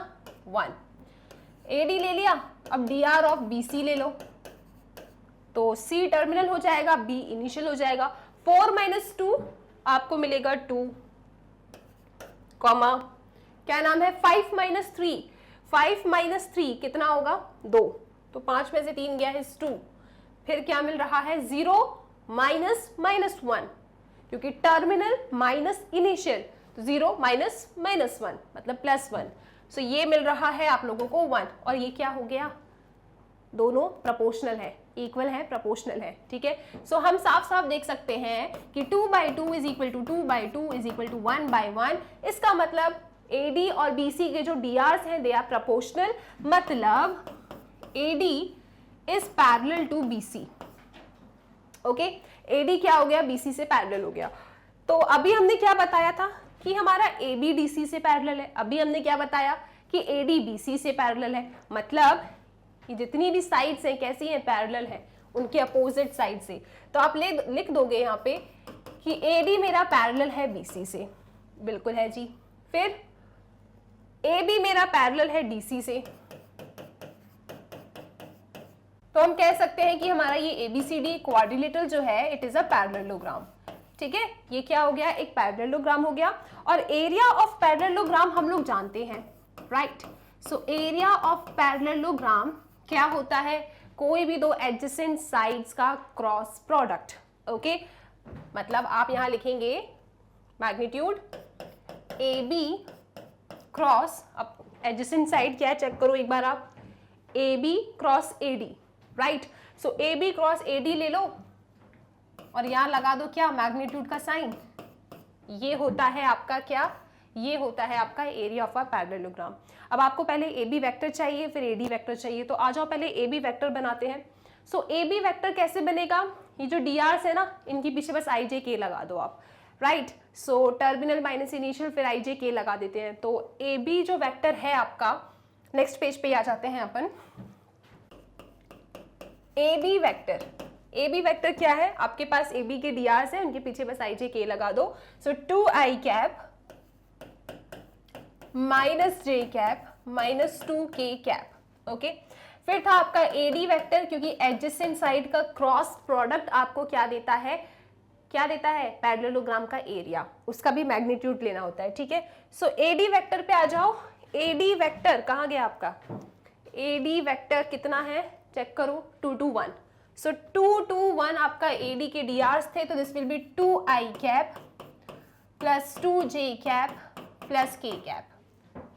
1। AD ले लिया। अब DR ऑफ BC ले लो, तो C टर्मिनल हो जाएगा, B इनिशियल हो जाएगा। 4 - 2 आपको मिलेगा 2, क्या नाम है? 5 - 3। 5 - 3 कितना होगा? 2। तो 5 में से 3 गया है 2। फिर क्या मिल रहा है? 0 -1, क्योंकि टर्मिनल माइनस इनिशियल, तो 0 -1 मतलब +1। सो ये मिल रहा है आप लोगों को 1। और ये क्या हो गया? दोनों प्रोपोर्शनल है, इक्वल है, प्रोपोर्शनल है। ठीक है, सो हम साफ साफ देख सकते हैं कि 2/2 = 2/2 = 1/1। इसका मतलब AD और BC के जो DRs हैं दे आर प्रोपोर्शनल, मतलब AD is parallel to BC। Okay, AD क्या हो गया? BC से पैरेलल हो गया। तो अभी हमने क्या बताया था कि हमारा AB DC से पैरेलल है। अभी हमने क्या बताया कि AD BC से पैरेलल है। मतलब कि जितनी भी साइड्स हैं कैसी हैं? पैरेलल हैं, उनके अपोजिट साइड से। तो आप लिख दोगे यहाँ पे कि AD मेरा पैरेलल है BC से, बिल्कुल है जी। फिर AB मेरा पैरेलल है DC से, तो हम कह सकते हैं कि हमारा ये ABCD क्वाड्रिलेटरल जो है इट इज अ पैरेललोग्राम। ठीक है, ये क्या हो गया, एक पैरेललोग्राम हो गया। और एरिया ऑफ पैरेललोग्राम हम लोग जानते हैं, right. So area of parallelogram क्या होता है, कोई भी दो एडजेसेंट साइड्स का क्रॉस प्रोडक्ट। ओके, मतलब आप यहां लिखेंगे मैग्नीट्यूड AB क्रॉस, अब एडजेसेंट साइड क्या है चेक करो एक बार आप, AB क्रॉस AD, राइट। सो AB क्रॉस AD ले लो और यहां लगा दो क्या, मैग्नीट्यूड का साइन। ये होता है आपका क्या, ये होता है आपका एरिया ऑफ अ पैरेललोग्राम। अब आपको पहले AB वेक्टर चाहिए, फिर AD वेक्टर चाहिए, तो आ जाओ पहले AB वेक्टर बनाते हैं। सो AB वेक्टर कैसे बनेगा, ये जो DRs है ना, इनके पीछे बस IJK लगा दो आप, right. So terminal minus initial, फिर IJK लगा देते हैं। तो AB जो वेक्टर है आपका, नेक्स्ट पेज पे आ जाते हैं अपन। AB वेक्टर क्या है, आपके पास AB के DRs है, उनके पीछे बस IJK लगा दो। सो 2i cap minus j cap minus 2k cap. Okay, फिर था आपका AD वेक्टर, क्योंकि एडजेसेंट साइड का क्रॉस प्रोडक्ट आपको क्या देता है, क्या देता है, पैरेललोग्राम का एरिया, उसका भी मैग्नीट्यूड लेना होता है। ठीक है, सो AD वेक्टर पे आ जाओ। AD वेक्टर कहाँ गया आपका, AD वेक्टर कितना है चेक करो, 2 2 1। सो 2 2 1 आपका AD के DRs थे, तो this will be 2i cap plus 2j cap plus k cap.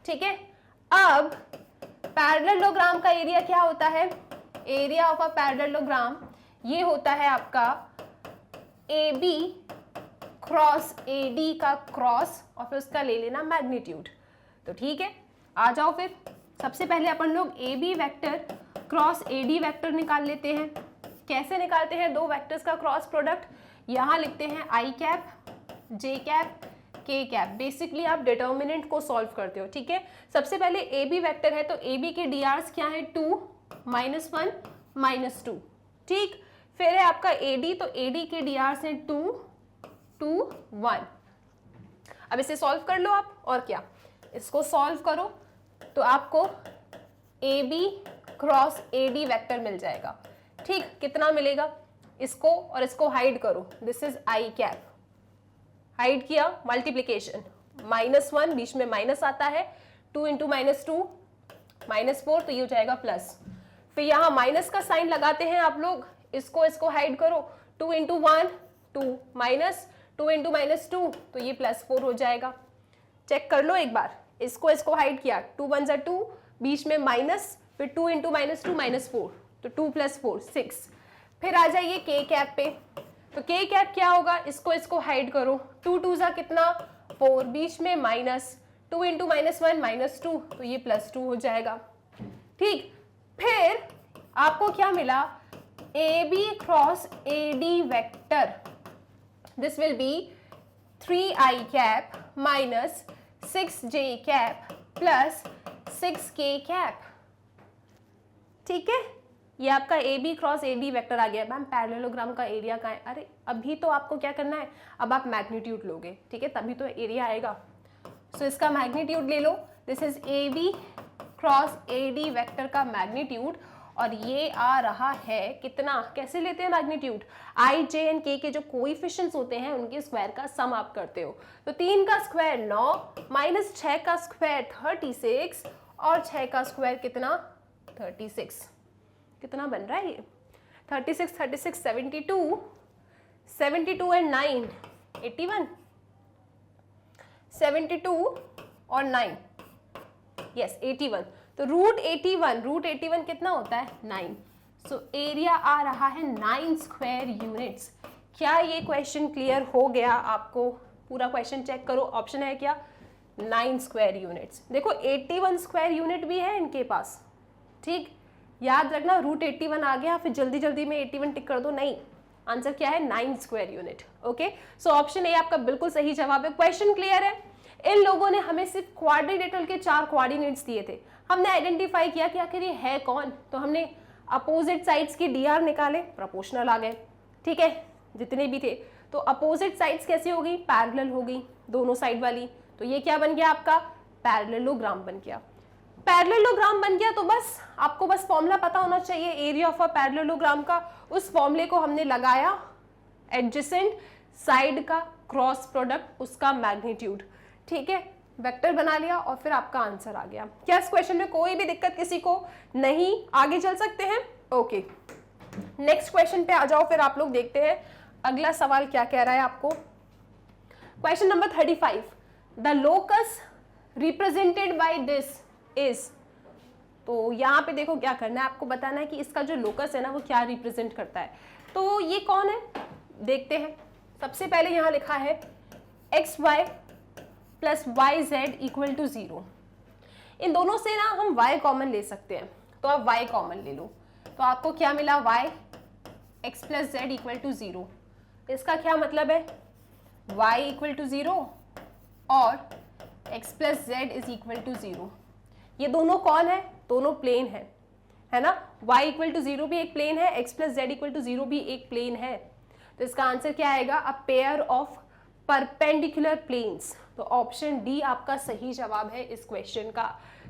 ठीक है, अब पैरेललोग्राम का एरिया क्या होता है, एरिया ऑफ अ पैरेललोग्राम ये होता है आपका AB क्रॉस AD का क्रॉस और फिर उसका ले लेना मैग्नीट्यूड। तो ठीक है, आ जाओ फिर सबसे पहले अपन लोग AB vector cross AD vector निकाल लेते हैं। कैसे निकालते हैं, दो वेक्टर्स का क्रॉस प्रोडक्ट, यहां लिखते हैं I cap J cap K cap. Basically आप डिटर्मिनेंट को सॉल्व करते हो। ठीक है, सबसे पहले AB वेक्टर है, तो AB के DRs क्या है, 2 -1 -2। ठीक, फिर है आपका AD, तो AD के DRs हैं 2 2 1। अब इसे सॉल्व कर लो आप, और क्या, इसको सॉल्व करो तो आपको AB क्रॉस AD वेक्टर मिल जाएगा। ठीक, कितना मिलेगा, इसको और इसको हाइड करो, this is I cap, hide किया, मल्टीप्लीकेशन, -1 बीच में माइनस आता है, 2 इंटू -2 -4, तो ये हो जाएगा प्लस। फिर यहाँ माइनस का साइन लगाते हैं आप लोग, इसको हाइड करो, 2 इंटू 1 2 माइनस 2 इंटू -2, तो ये +4 हो जाएगा। चेक कर लो एक बार, इसको हाइड किया, 2 1 जा 2, बीच में माइनस, फिर 2 इंटू -2 -4, तो 2 + 4 6। फिर आ जाइए K कैप पे, तो K कैप क्या होगा, इसको हाइड करो, 2 2 जा कितना 4, बीच में माइनस, 2 इंटू -1 -2, तो ये +2 हो जाएगा। ठीक, फिर आपको क्या मिला, AB cross AD vector, this will be 3i cap minus 6j cap plus 6k cap. ठीक है, ये आपका AB क्रॉस AD वेक्टर आ गया। मैम पैरेललोग्राम का एरिया कहाँ है, अरे अभी तो आपको क्या करना है, अब आप मैग्नीट्यूड लोगे, ठीक है, तभी तो एरिया आएगा। सो इसका मैग्नीट्यूड ले लो, this is AB cross AD vector का मैग्नीट्यूड, और ये आ रहा है कितना, कैसे लेते हैं magnitude, I, J and K के जो कोएफिशिएंट्स होते हैं उनके स्क्वायर का सम आप करते हो। तो 3 का स्क्वायर 9 माइनस 6 का स्क्वायर 36 और 6 का स्क्वायर कितना 36, कितना बन रहा है ये 36 36 72 72 एंड 9 81 72 और 9 यस 81। तो रूट 81 कितना होता है 9। सो एरिया आ रहा है 9 स्क्वायर यूनिट्स। क्या ये क्वेश्चन क्लियर हो गया आपको, पूरा क्वेश्चन चेक करो, ऑप्शन है क्या 9 स्क्वायर यूनिट्स। देखो 81 स्क्वायर यूनिट भी है इनके पास, ठीक, याद रखना रूट 81 आ गया फिर जल्दी जल्दी में 81 टिक कर दो, नहीं, आंसर क्या है 9 square unit. Okay, so option A आपका बिल्कुल सही जवाब है। क्वेश्चन क्लियर है। इन लोगों ने हमें सिर्फ क्वाड्रिलेटरल के 4 कोऑर्डिनेट्स दिए थे, हमने आइडेंटिफाई किया कि आखिर ये है कौन, तो हमने अपोजिट साइड्स की डीआर निकाले, प्रोपोर्शनल आ गए, ठीक है, जितने भी थे। तो अपोजिट साइड्स कैसी हो गई, पैरेलल हो गई दोनों साइड वाली, तो ये क्या बन गया आपका पैरेललोग्राम बन गया। पैरेललोग्राम बन गया तो बस आपको बस फॉर्मूला पता होना चाहिए एरिया ऑफ अ पैरेललोग्राम का। उस फॉर्मूले को हमने लगाया, एडजेसेंट साइड का क्रॉस प्रोडक्ट, उसका मैग्नीट्यूड, ठीक है, वेक्टर बना लिया और फिर आपका आंसर आ गया। क्या इस क्वेश्चन में कोई भी दिक्कत किसी को नहीं? आगे चल सकते हैं? ओके, नेक्स्ट क्वेश्चन पे आ जाओ, फिर आप लोग देखते हैं अगला सवाल क्या कह रहा है आपको। Question number 35, the locus represented by this is. तो यहाँ पे देखो क्या करना है, आपको बताना है कि इसका जो लोकस है ना वो क्या रिप्रेजेंट करता है। तो ये कौन है, देखते हैं। सबसे पहले यहाँ लिखा है X Y plus Y Z equal to 0। इन दोनों से ना हम y कॉमन ले सकते हैं, तो आप y कॉमन ले लो, तो आपको क्या मिला, y x plus Z equal to 0। इसका क्या मतलब है, y इक्वल टू 0 और x plus Z is equal to 0। ये दोनों कौन है, दोनों प्लेन है ना। y इक्वल टू 0 भी एक प्लेन है, x plus Z equal to 0 भी एक प्लेन है। तो इसका आंसर क्या आएगा, a pair of perpendicular planes. तो ऑप्शन डी आपका सही जवाब है इस क्वेश्चन का।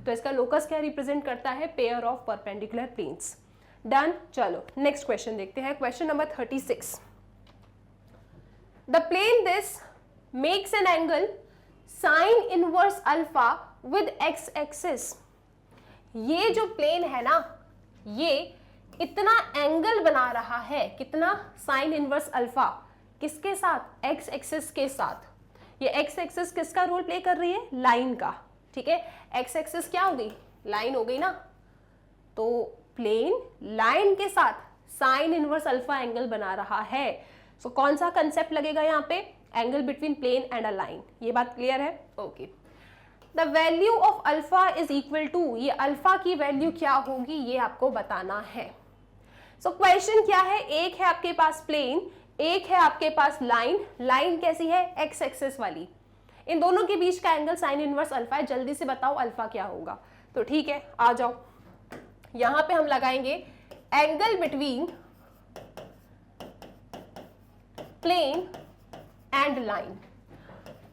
तो इसका लोकस क्या रिप्रेजेंट करता है, pair of perpendicular planes. Done. चलो नेक्स्ट क्वेश्चन देखते हैं, question number 36। The plane this makes an angle sine inverse alpha with X axis. ये जो प्लेन है ना, ये इतना एंगल बना रहा है, कितना, साइन इनवर्स अल्फा, किसके साथ, एक्स एक्सिस के साथ। ये एक्स एक्सिस किसका रोल प्ले कर रही है, लाइन का, ठीक है। एक्स एक्सिस क्या हो गई, लाइन हो गई ना। तो प्लेन लाइन के साथ साइन इनवर्स अल्फा एंगल बना रहा है। सो कौन सा कंसेप्ट लगेगा यहाँ पे, angle between plane and a line. ये बात क्लियर है, okay. The value of alpha is equal to, ये अल्फा की वैल्यू क्या होगी ये आपको बताना है। सो क्वेश्चन क्या है, एक है आपके पास प्लेन, एक है आपके पास लाइन। लाइन कैसी है, एक्स एक्सिस वाली। इन दोनों के बीच का एंगल साइन इनवर्स अल्फा है। जल्दी से बताओ अल्फा क्या होगा। तो ठीक है, आ जाओ, यहां पे हम लगाएंगे angle between plane and line.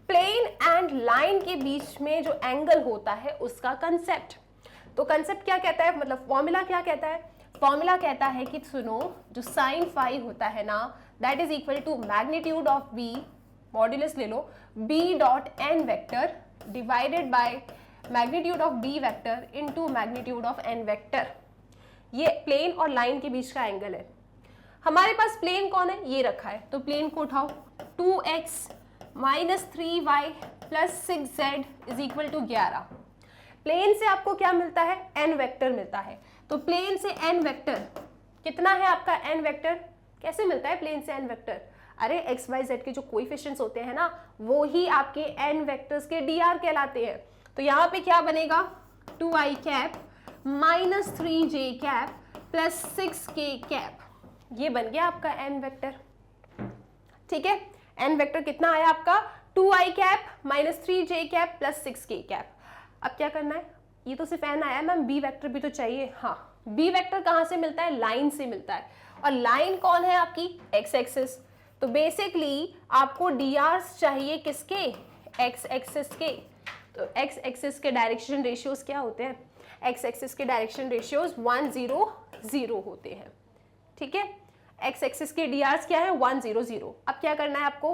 Plane and line के बीच में जो एंगल होता है उसका कंसेप्ट। तो कंसेप्ट क्या कहता है, मतलब फॉर्मूला क्या कहता है, फॉर्मूला कहता है कि सुनो, जो साइन फाई होता है ना, that is equal to magnitude of B, modulus ले लो, B dot N vector divided by magnitude of B vector into magnitude of N vector. ये प्लेन और लाइन के बीच का एंगल है। हमारे पास प्लेन कौन है, ये रखा है, तो प्लेन को उठाओ, 2x minus 3y plus 6z is equal to 11। Plane से आपको क्या मिलता है, n वेक्टर मिलता है। तो प्लेन से n वेक्टर कितना है आपका, n वेक्टर कैसे मिलता है प्लेन से n वेक्टर, अरे x y z के जो कोएफिशिएंट्स होते हैं ना, वो ही आपके n वेक्टर्स के dr कहलाते हैं। तो यहाँ पे क्या बनेगा, 2i cap minus 3j cap plus 6k cap, ये बन गया आपका n वेक्टर, ठीक है। n वेक्टर कितना आया आपका, 2i cap minus 3j cap plus 6k cap. अब क्या करना है, ये तो सिर्फ n आया मैम, b वेक्टर भी तो चाहिए। हाँ, b वेक्टर कहाँ से मिलता है, लाइन से मिलता है, और लाइन कौन है आपकी, x एक्सिस। तो बेसिकली आपको drs चाहिए किसके, x एक्सिस के। तो x एक्सिस के डायरेक्शन रेशियोज क्या होते हैं, x एक्सिस के डायरेक्शन रेशियोज 1 0 0 होते हैं, ठीक है। x एक्सिस के drs क्या है, 1 0 0। अब क्या करना है आपको,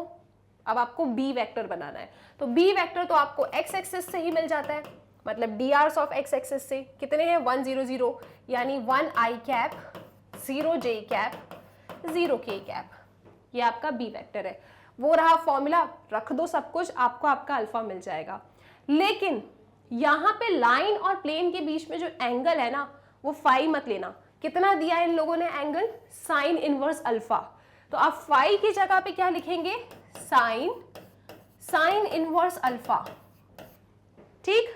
अब आपको b वेक्टर बनाना है। तो b वेक्टर तो आपको x एक्सिस से ही मिल जाता है, मतलब drs ऑफ x एक्सिस से कितने हैं, 1 0 0, यानी 1i cap 0j cap 0k cap, ये आपका b वेक्टर है। वो रहा फॉर्मूला, रख दो सब कुछ, आपको आपका अल्फा मिल जाएगा। लेकिन यहाँ पे लाइन और प्लेन के बीच में जो एंगल है ना, वो फाई मत लेना। कितना दिया है इन लोगों ने एंगल, साइन इनवर्स अल्फा। तो आप फाई की जगह पे क्या लिखेंगे, साइन इनवर्स अल्फा, ठीक।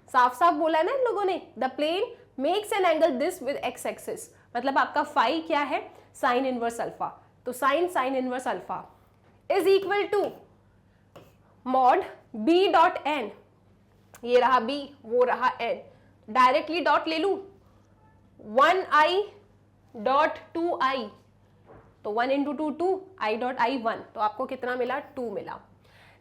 साफ साफ बोला है ना इन लोगों ने, the plane makes an angle this with X axis, मतलब आपका फाई क्या है, साइन इनवर्स अल्फा। तो sine inverse alpha is equal to mod b dot n, ये रहा b, वो रहा n, डायरेक्टली डॉट ले लूं, 1i डॉट 2i, तो 1 इंटू 2 2, i डॉट i 1, तो आपको कितना मिला, 2 मिला।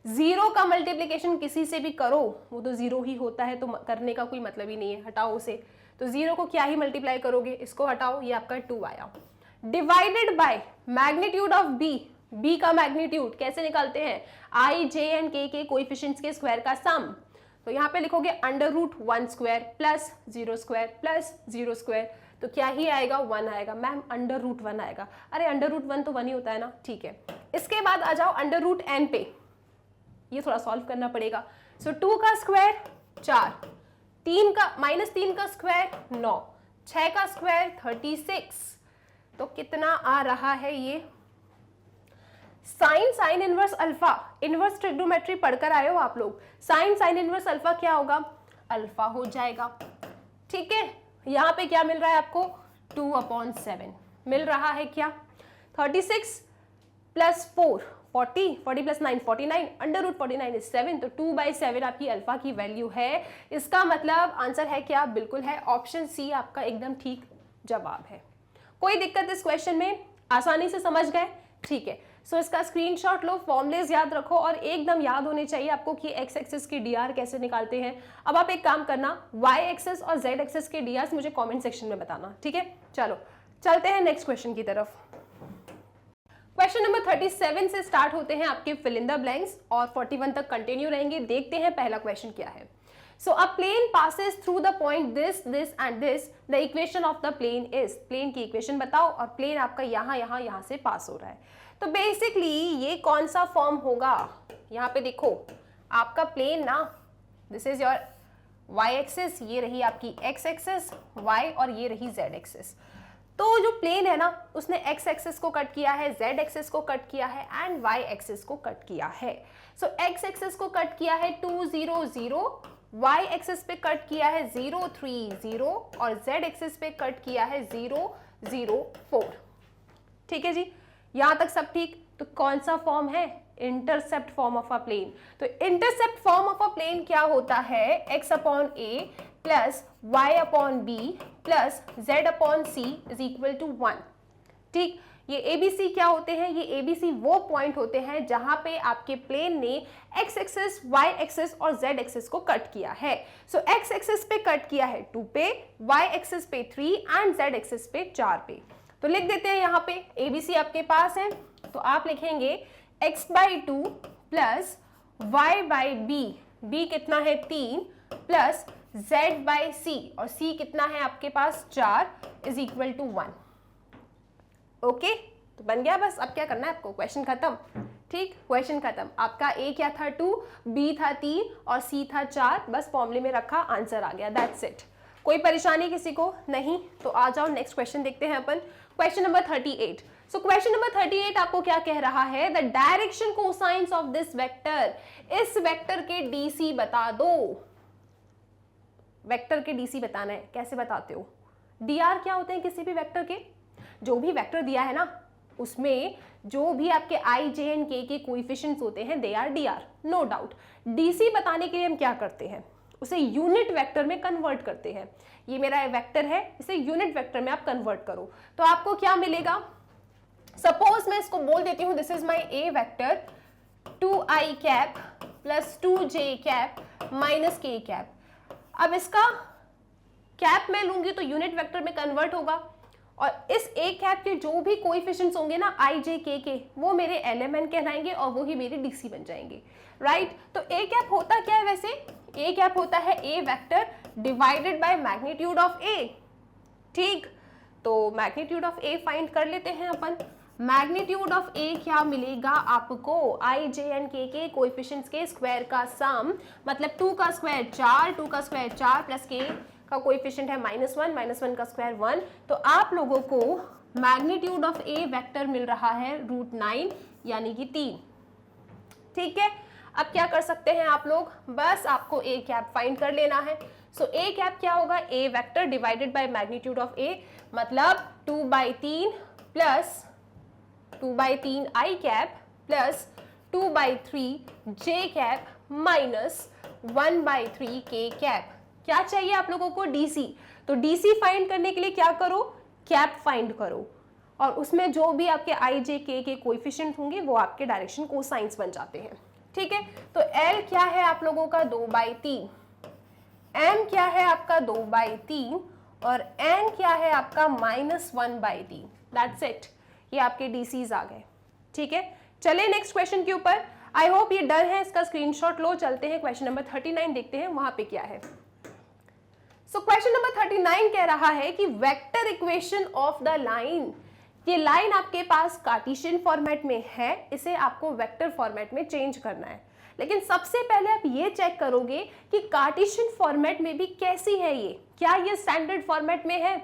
जीरो का मल्टीप्लीकेशन किसी से भी करो वो तो जीरो ही होता है, तो करने का कोई मतलब ही नहीं है, हटाओ उसे। तो जीरो को क्या ही मल्टीप्लाई करोगे, इसको हटाओ, ये आपका 2 आया। Divided by magnitude of B, B का मैग्नीट्यूड कैसे निकालते हैं, I J and K coefficients के स्क्वायर का सम। तो यहाँ पे लिखोगे under root 1 square plus 0 square plus 0 square, तो क्या ही आएगा, 1 आएगा। मैम अंडर रूट 1 आएगा, अरे अंडर रूट 1 तो 1 ही होता है ना, ठीक है। इसके बाद आ जाओ अंडर रूट एन पे, ये थोड़ा सॉल्व करना पड़ेगा। सो 2 का स्क्वायर 4, 3 का -3 का स्क्वायर 9, 6 का स्क्वायर 36, तो कितना आ रहा है ये, sign inverse alpha, inverse trigonometry पढ़कर आए हो आप लोग, साइन इनवर्स अल्फा क्या होगा, अल्फा हो जाएगा, ठीक है। यहाँ पे क्या मिल रहा है आपको, 2/7 मिल रहा है क्या, 36 plus 4 40, 40 plus 9 49, under root 49 is 7, तो 2/7 आपकी अल्फा की वैल्यू है। इसका मतलब आंसर है क्या, बिल्कुल है, ऑप्शन सी आपका एकदम ठीक जवाब है। कोई दिक्कत इस क्वेश्चन में, आसानी से समझ गए, ठीक है। सो इसका स्क्रीनशॉट लो, फॉर्मूलेज याद रखो और एकदम याद होने चाहिए आपको कि एक्स एक्सिस की डीआर कैसे निकालते हैं। अब आप एक काम करना, वाई एक्सिस और जेड एक्सिस के डीआर मुझे कमेंट सेक्शन में बताना, ठीक है। चलो चलते हैं नेक्स्ट क्वेश्चन की तरफ। क्वेश्चन नंबर 37 से स्टार्ट होते हैं आपके फिल इन द ब्लैंक्स और 41 तक कंटिन्यू रहेंगे। देखते हैं पहला क्वेश्चन क्या है। So a plane passes through the point this this and this, the equation of the plane is, plane की इक्वेशन बताओ और प्लेन आपका यहाँ से पास हो रहा है। तो बेसिकली ये कौन सा फॉर्म होगा, यहाँ पे देखो आपका प्लेन ना, this is your Y axis, ये रही आपकी एक्स एक्सिस वाई और ये रही जेड एक्सिस। तो जो प्लेन है ना उसने एक्स एक्सिस को कट किया है, जेड एक्सिस को कट किया है एंड वाई एक्सिस को कट किया है। सो एक्स एक्सिस को कट किया है 2 0 0, वाई एक्सिस पे कट किया है 0 3 0 और जेड एक्सिस पे कट किया है 0 0 4, ठीक है जी, यहां तक सब ठीक। तो कौन सा फॉर्म है, intercept form of a plane. तो intercept form of a plane क्या होता है, x/a plus y/b plus z/c is equal to 1, ठीक। ये एबीसी क्या होते हैं, ये एबीसी वो पॉइंट होते हैं जहां पे आपके प्लेन ने एक्स एक्सिस, वाई एक्सिस और जेड एक्सिस को कट किया है। सो एक्स एक्सिस पे कट किया है 2 पे, वाई एक्सिस पे 3 एंड जेड एक्सिस पे 4 पे। तो लिख देते हैं यहाँ पे एबीसी आपके पास है, तो आप लिखेंगे x/2 प्लस y/b, b कितना है 3 प्लस z/c और c कितना है आपके पास 4 इज इक्वल टू 1। ओके, तो बन गया, बस अब क्या करना है आपको, क्वेश्चन खत्म, ठीक, क्वेश्चन खत्म। आपका a क्या था 2, b था 3 और c था 4, बस फॉर्मूले में रखा, आंसर आ गया, दैट्स इट। कोई परेशानी किसी को नहीं, तो आ जाओ नेक्स्ट क्वेश्चन देखते हैं अपन, question number 38। So question number 38 आपको क्या कह रहा है, the direction cosines of this vector, इस वेक्टर के डीसी बता दो। वेक्टर के डीसी बताना है, कैसे बताते हो, डीआर क्या होते हैं किसी भी वेक्टर के, जो भी वेक्टर दिया है ना उसमें जो भी आपके आई जे एंड के कोएफिशिएंट्स होते हैं they are DR, no doubt. DC बताने के लिए हम क्या करते हैं, उसे यूनिट वेक्टर में कन्वर्ट करते हैं। ये मेरा वेक्टर है, इसे यूनिट वेक्टर में आप कन्वर्ट करो तो आपको क्या मिलेगा, सपोज मैं इसको बोल देती हूं this is my A vector 2i cap plus 2j cap minus k cap. अब इसका कैप मैं लूंगी तो यूनिट वेक्टर में कन्वर्ट होगा और इस ए कैप के जो भी कोएफिशिएंट्स होंगे ना i j k के, वो मेरे एलिमेंट कहलाएंगे और वो ही मेरे डीसी बन जाएंगे, राइट। तो ए कैप होता क्या है वैसे, ए कैप होता है A vector divided by magnitude of A, ठीक। तो मैग्नीट्यूड ऑफ ए फाइंड कर लेते हैं अपन। मैग्नीट्यूड ऑफ ए क्या मिलेगा आपको, आई जे एंड के कोएफिशिएंट्स के स्क्वायर का सम, मतलब 2 का स्क्वायर 4, 2 का स्क्वायर 4 प्लस के का कोएफिशिएंट है -1, -1 का स्क्वायर 1। तो आप लोगों को मैग्नीट्यूड ऑफ ए वेक्टर मिल रहा है √9 यानी कि 3, ठीक है। अब क्या कर सकते हैं आप लोग, बस आपको ए कैप फाइंड कर लेना है। सो ए कैप क्या होगा, A vector divided by magnitude of A, मतलब 2/3 plus 2/3 I cap plus 2/3 J cap minus 1/3 K cap. क्या चाहिए आप लोगों को, डीसी। तो डीसी फाइंड करने के लिए क्या करो, कैप फाइंड करो और उसमें जो भी आपके आई जे के कोएफिशिएंट होंगे वो आपके डायरेक्शन कोसाइंस बन जाते हैं, ठीक है, तो L क्या है आप लोगों का 2/3, M क्या है आपका 2/3 और N क्या है आपका -1/3। दैट्स इट, ये आपके DCs आ गए। ठीक है, चलिए नेक्स्ट क्वेश्चन के ऊपर। आई होप ये डन है, इसका स्क्रीनशॉट लो। चलते हैं क्वेश्चन नंबर 39 देखते हैं वहां पे क्या है। सो क्वेश्चन नंबर 39 कह रहा है कि vector equation of the line, ये लाइन आपके पास कार्टेशियन फॉर्मेट में है, इसे आपको वेक्टर फॉर्मेट में चेंज करना है। लेकिन सबसे पहले आप ये चेक करोगे कि कार्टेशियन फॉर्मेट में भी कैसी है ये, क्या ये स्टैंडर्ड फॉर्मेट में है।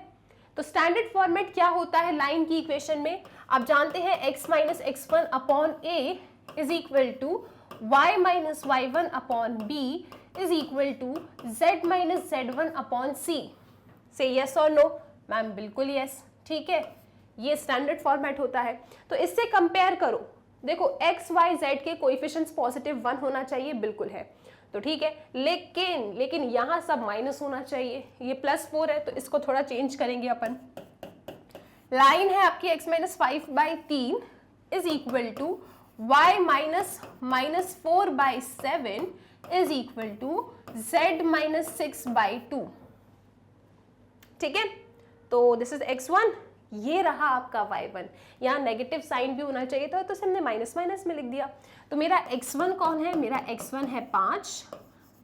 तो स्टैंडर्ड फॉर्मेट क्या होता है लाइन की इक्वेशन में, आप जानते हैं x minus x1 upon a is equal to y minus y1 upon b is equal to z minus z1 upon c। Say yes और नो? मैम बिल्कुल यस। ठीक है, ये स्टैंडर्ड फॉर्मेट होता है। तो इससे कंपेयर करो, देखो x y z के कोएफिशिएंट्स पॉजिटिव 1 होना चाहिए, बिल्कुल है, तो ठीक है। लेकिन यहाँ सब माइनस होना चाहिए, ये +4 है तो इसको थोड़ा चेंज करेंगे अपन। लाइन है आपकी x minus 5/3 is equal to y minus -4/7 is equal to z minus 6/2। ठीक है, तो दिस इज x1, ये रहा आपका y1। यहाँ नेगेटिव साइन भी होना चाहिए था, तो हमने माइनस माइनस में लिख दिया। तो मेरा x1 कौन है, मेरा x1 है 5,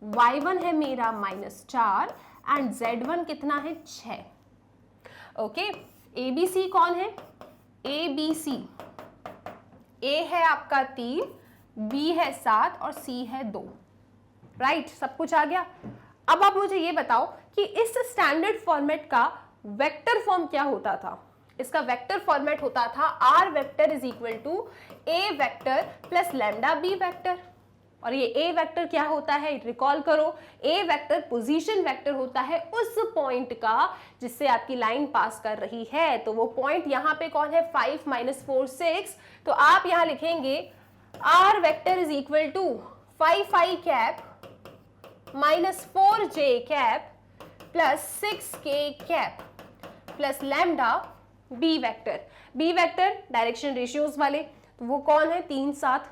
y1 है मेरा -4 एंड z1 कितना है 6। ओके, ABC कौन है, ABC, A है आपका 3, B है 7 और C है 2। राइट, सब कुछ आ गया। अब आप मुझे ये बताओ कि इस स्टैंडर्ड फॉर्मेट का वेक्टर फॉर्म क्या होता था। इसका वेक्टर फॉर्मेट होता था r vector is equal to a vector plus lambda b vector. और ये a वेक्टर क्या होता है, रिकॉल करो, a वेक्टर पोजीशन वेक्टर होता है उस पॉइंट का जिससे आपकी लाइन पास कर रही है। तो वो पॉइंट यहाँ पे कौन है, 5 - 4 6। तो आप यहाँ लिखेंगे r vector is equal to 5i cap -4j cap plus 6k cap plus lambda B vector direction ratios वाले, तो वो कौन है, 3 7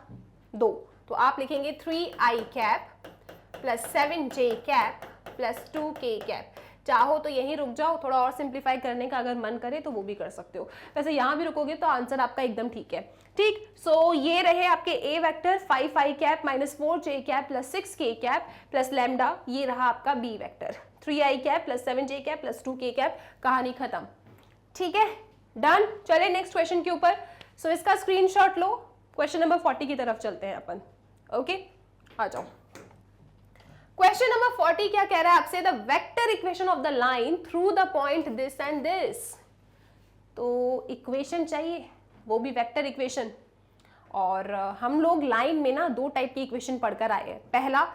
2। तो आप लिखेंगे 3i cap plus 7j cap plus 2k cap. चाहो तो यहीं रुक जाओ, थोड़ा और सिंप्लीफाई करने का अगर मन करे तो वो भी कर सकते हो। वैसे यहाँ भी रुकोगे तो आंसर आपका एकदम ठीक है। ठीक, सो ये रहे आपके a vector 5i cap -4j cap plus 6k cap plus lambda, ये रहा आपका b vector 3i cap plus 7j cap plus 2k cap. कहानी खत्म। ठीक है, डन। चले नेक्स्ट क्वेश्चन के ऊपर। सो इसका स्क्रीनशॉट लो, क्वेश्चन नंबर 40 की तरफ चलते हैं अपन। ओके, आ जाओ। क्वेश्चन नंबर 40 क्या कह रहा है आपसे, the vector equation of the line through the point this and this. तो इक्वेशन चाहिए, वो भी वेक्टर इक्वेशन। और हम लोग लाइन में ना 2 टाइप की इक्वेशन पढ़कर आए हैं। पहला,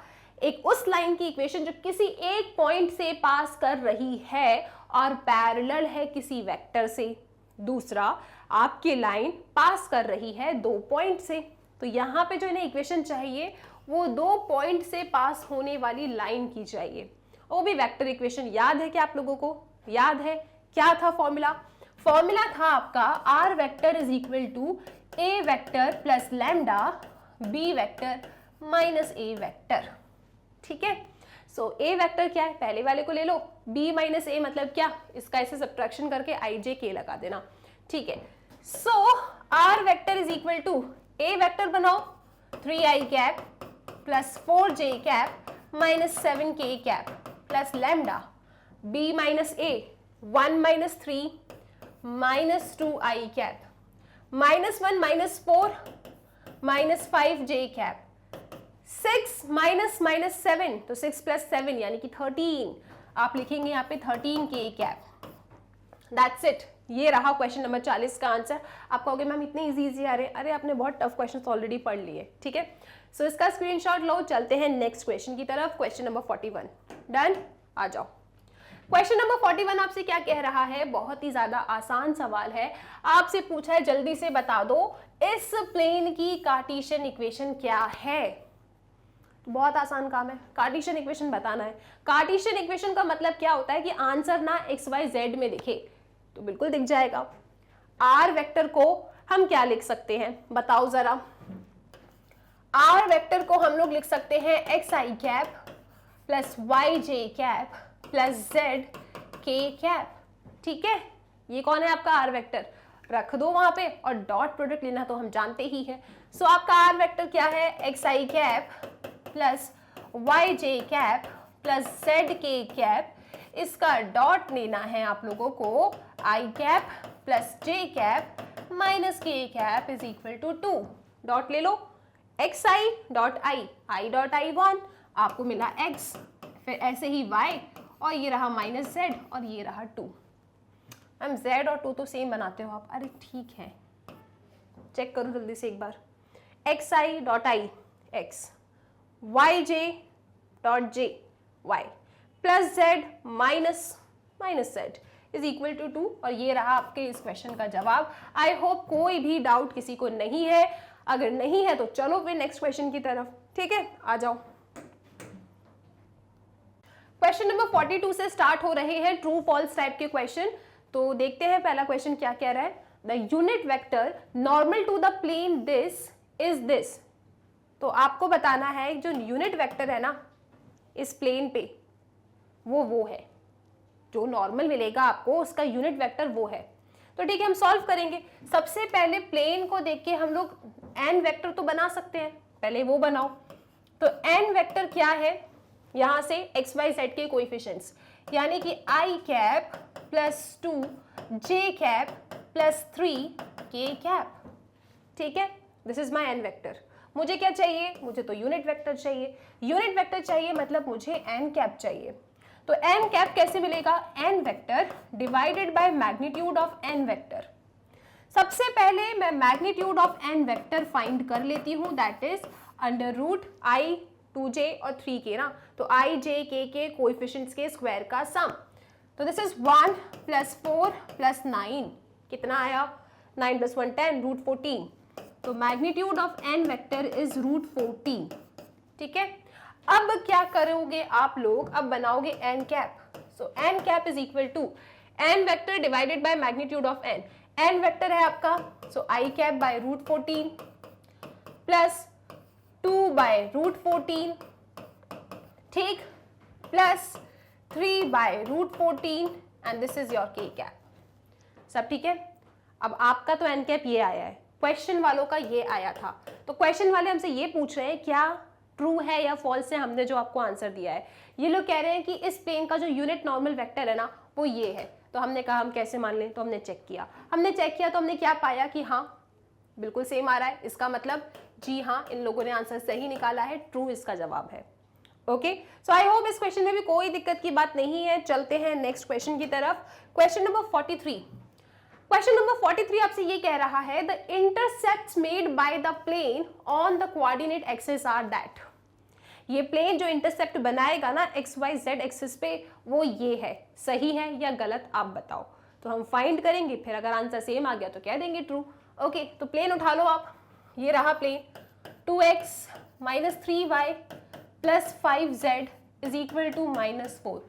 एक उस लाइन की इक्वेशन जो किसी एक पॉइंट से पास कर रही है और पैरेलल है किसी वेक्टर से। दूसरा, आपकी लाइन पास कर रही है 2 पॉइंट से। तो यहाँ पे जो इन्हें इक्वेशन चाहिए वो 2 पॉइंट से पास होने वाली लाइन की चाहिए, वो भी वेक्टर इक्वेशन। याद है क्या आप लोगों को, याद है क्या था फॉर्मूला? फॉर्मूला था आपका r vector is equal to a vector plus lambda b vector minus a vector. ठीक है, सो a वेक्टर क्या है, पहले वाले को ले लो, b माइनस a मतलब क्या, इसका ऐसे सब्ट्रैक्शन करके ij k लगा देना। ठीक है, so r vector is equal to a vector बनाओ 3i cap plus 4j cap minus 7k cap plus lambda b minus a 1 minus 3 minus 2i cap -1 minus 4 minus 5j cap 6 minus 7, तो 6 + 7 यानी कि 13। आप लिखेंगे यहाँ पे 13k कैप। दैट्स इट, ये रहा क्वेश्चन नंबर 40 का आंसर। आप कहोगे मैम इतने इजी आ रहे हैं, अरे आपने बहुत टफ क्वेश्चन ऑलरेडी पढ़ लिए। ठीक है, सो इसका स्क्रीनशॉट लो, चलते हैं नेक्स्ट क्वेश्चन की तरफ। क्वेश्चन नंबर 41, डन, आ जाओ। क्वेश्चन नंबर 41 आपसे क्या कह रहा है, बहुत ही ज्यादा आसान सवाल है। आपसे पूछा है जल्दी से बता दो इस प्लेन की कार्टेशियन इक्वेशन क्या है। बहुत आसान काम है, कार्टेशियन इक्वेशन बताना है। कार्टेशियन इक्वेशन का मतलब क्या होता है कि आंसर ना x y z में दिखे, तो बिल्कुल दिख जाएगा। r वेक्टर को हम क्या लिख सकते हैं बताओ जरा। आर वेक्टर को हम लोग लिख सकते हैं x I cap plus Y J cap plus Z K cap, ठीक है। ये कौन है आपका आर वेक्टर, रख दो वहां पे, और डॉट प्रोडक्ट लेना तो हम जानते ही हैं। सो आपका आर वेक्टर क्या है, X I cap plus Y J cap plus Z K cap, इसका डॉट लेना है आप लोगों को I cap plus J cap minus K cap is equal to 2। Dot ले लो, X I dot I dot I 1, आपको मिला x, फिर ऐसे ही y, और ये रहा माइनस z, और ये रहा 2। मैम z और 2 तो सेम बनाते हो आप, अरे ठीक है, चेक करो जल्दी से एक बार। X I dot I X, Y J dot J Y, plus Z minus minus Z is equal to 2, और ये रहा आपके इस क्वेश्चन का जवाब। आई होप कोई भी डाउट किसी को नहीं है, अगर नहीं है तो चलो फिर नेक्स्ट क्वेश्चन की तरफ, ठीक है, आ जाओ। क्वेश्चन नंबर 42 से स्टार्ट हो रहे हैं ट्रू फॉल्स टाइप के क्वेश्चन। तो देखते हैं पहला क्वेश्चन क्या कह रहा है। The unit vector normal to the plane this is this. तो आपको बताना है जो यूनिट वेक्टर है ना इस प्लेन पे, वो है, जो नॉर्मल मिलेगा आपको उसका यूनिट वेक्टर वो है। तो ठीक है, हम सॉल्व करेंगे। सबसे पहले प्लेन को देख के हम लोग एन वेक्टर तो बना सकते हैं, पहले वो बनाओ। तो एन वेक्टर क्या है, यहां से एक्स वाई जेड के कोएफिशिएंट्स, यानी कि I cap plus 2 J cap plus 3 K cap, ठीक है। This is my N vector. मुझे क्या चाहिए, मुझे तो यूनिट वेक्टर चाहिए। यूनिट वेक्टर चाहिए मतलब मुझे एन कैप चाहिए। तो एन कैप कैसे मिलेगा, N vector divided by magnitude of N vector. सबसे पहले मैं magnitude of N vector find कर लेती हूं, that is under root I 2j और 3k ना, तो आई जे के कोएफिशिएंट्स के स्क्वायर का सम। तो दिस इज 1 प्लस 4 प्लस 9, कितना आया, 9 प्लस 1 10, रूट 14। तो magnitude of N vector is root 14, ठीक है। अब क्या करोगे आप लोग, अब बनाओगे N cap. So N cap is equal to N vector divided by magnitude of N. N vector है आपका, so I cap by root 14 plus 2 by root 14, ठीक, plus 3 by root 14, and this is your K cap. सब ठीक है। अब आपका तो N cap ये आया है, क्वेश्चन वालों का ये आया था। तो क्वेश्चन वाले हमसे ये पूछ रहे हैं क्या ट्रू है या फॉल्स है, हमने जो आपको आंसर दिया है। ये लोग कह रहे हैं कि इस प्लेन का जो यूनिट नॉर्मल वेक्टर है ना वो ये है। तो हमने कहा हम कैसे मान लें, तो हमने चेक किया तो हमने क्या पाया कि हाँ बिल्कुल सेम आ रहा है। इसका मतलब जी हाँ, इन लोगों ने आंसर सही निकाला है, ट्रू इसका जवाब है। ओके, सो आई होप इस क्वेश्चन में भी कोई दिक्कत की बात नहीं है। चलते हैं नेक्स्ट क्वेश्चन की तरफ। Question number 43। क्वेश्चन नंबर 43 आपसे ये कह रहा है the intercepts made by the plane on the coordinate axis are that. ये प्लेन जो इंटरसेप्ट बनाएगा ना एक्स वाई जेड एक्सिस पे, वो ये है, सही है या गलत आप बताओ। तो हम फाइंड करेंगे, फिर अगर आंसर सेम आ गया तो कह देंगे ट्रू। ओके, तो प्लेन उठा लो आप, ये रहा plane 2x minus 3y plus 5z is equal to -4।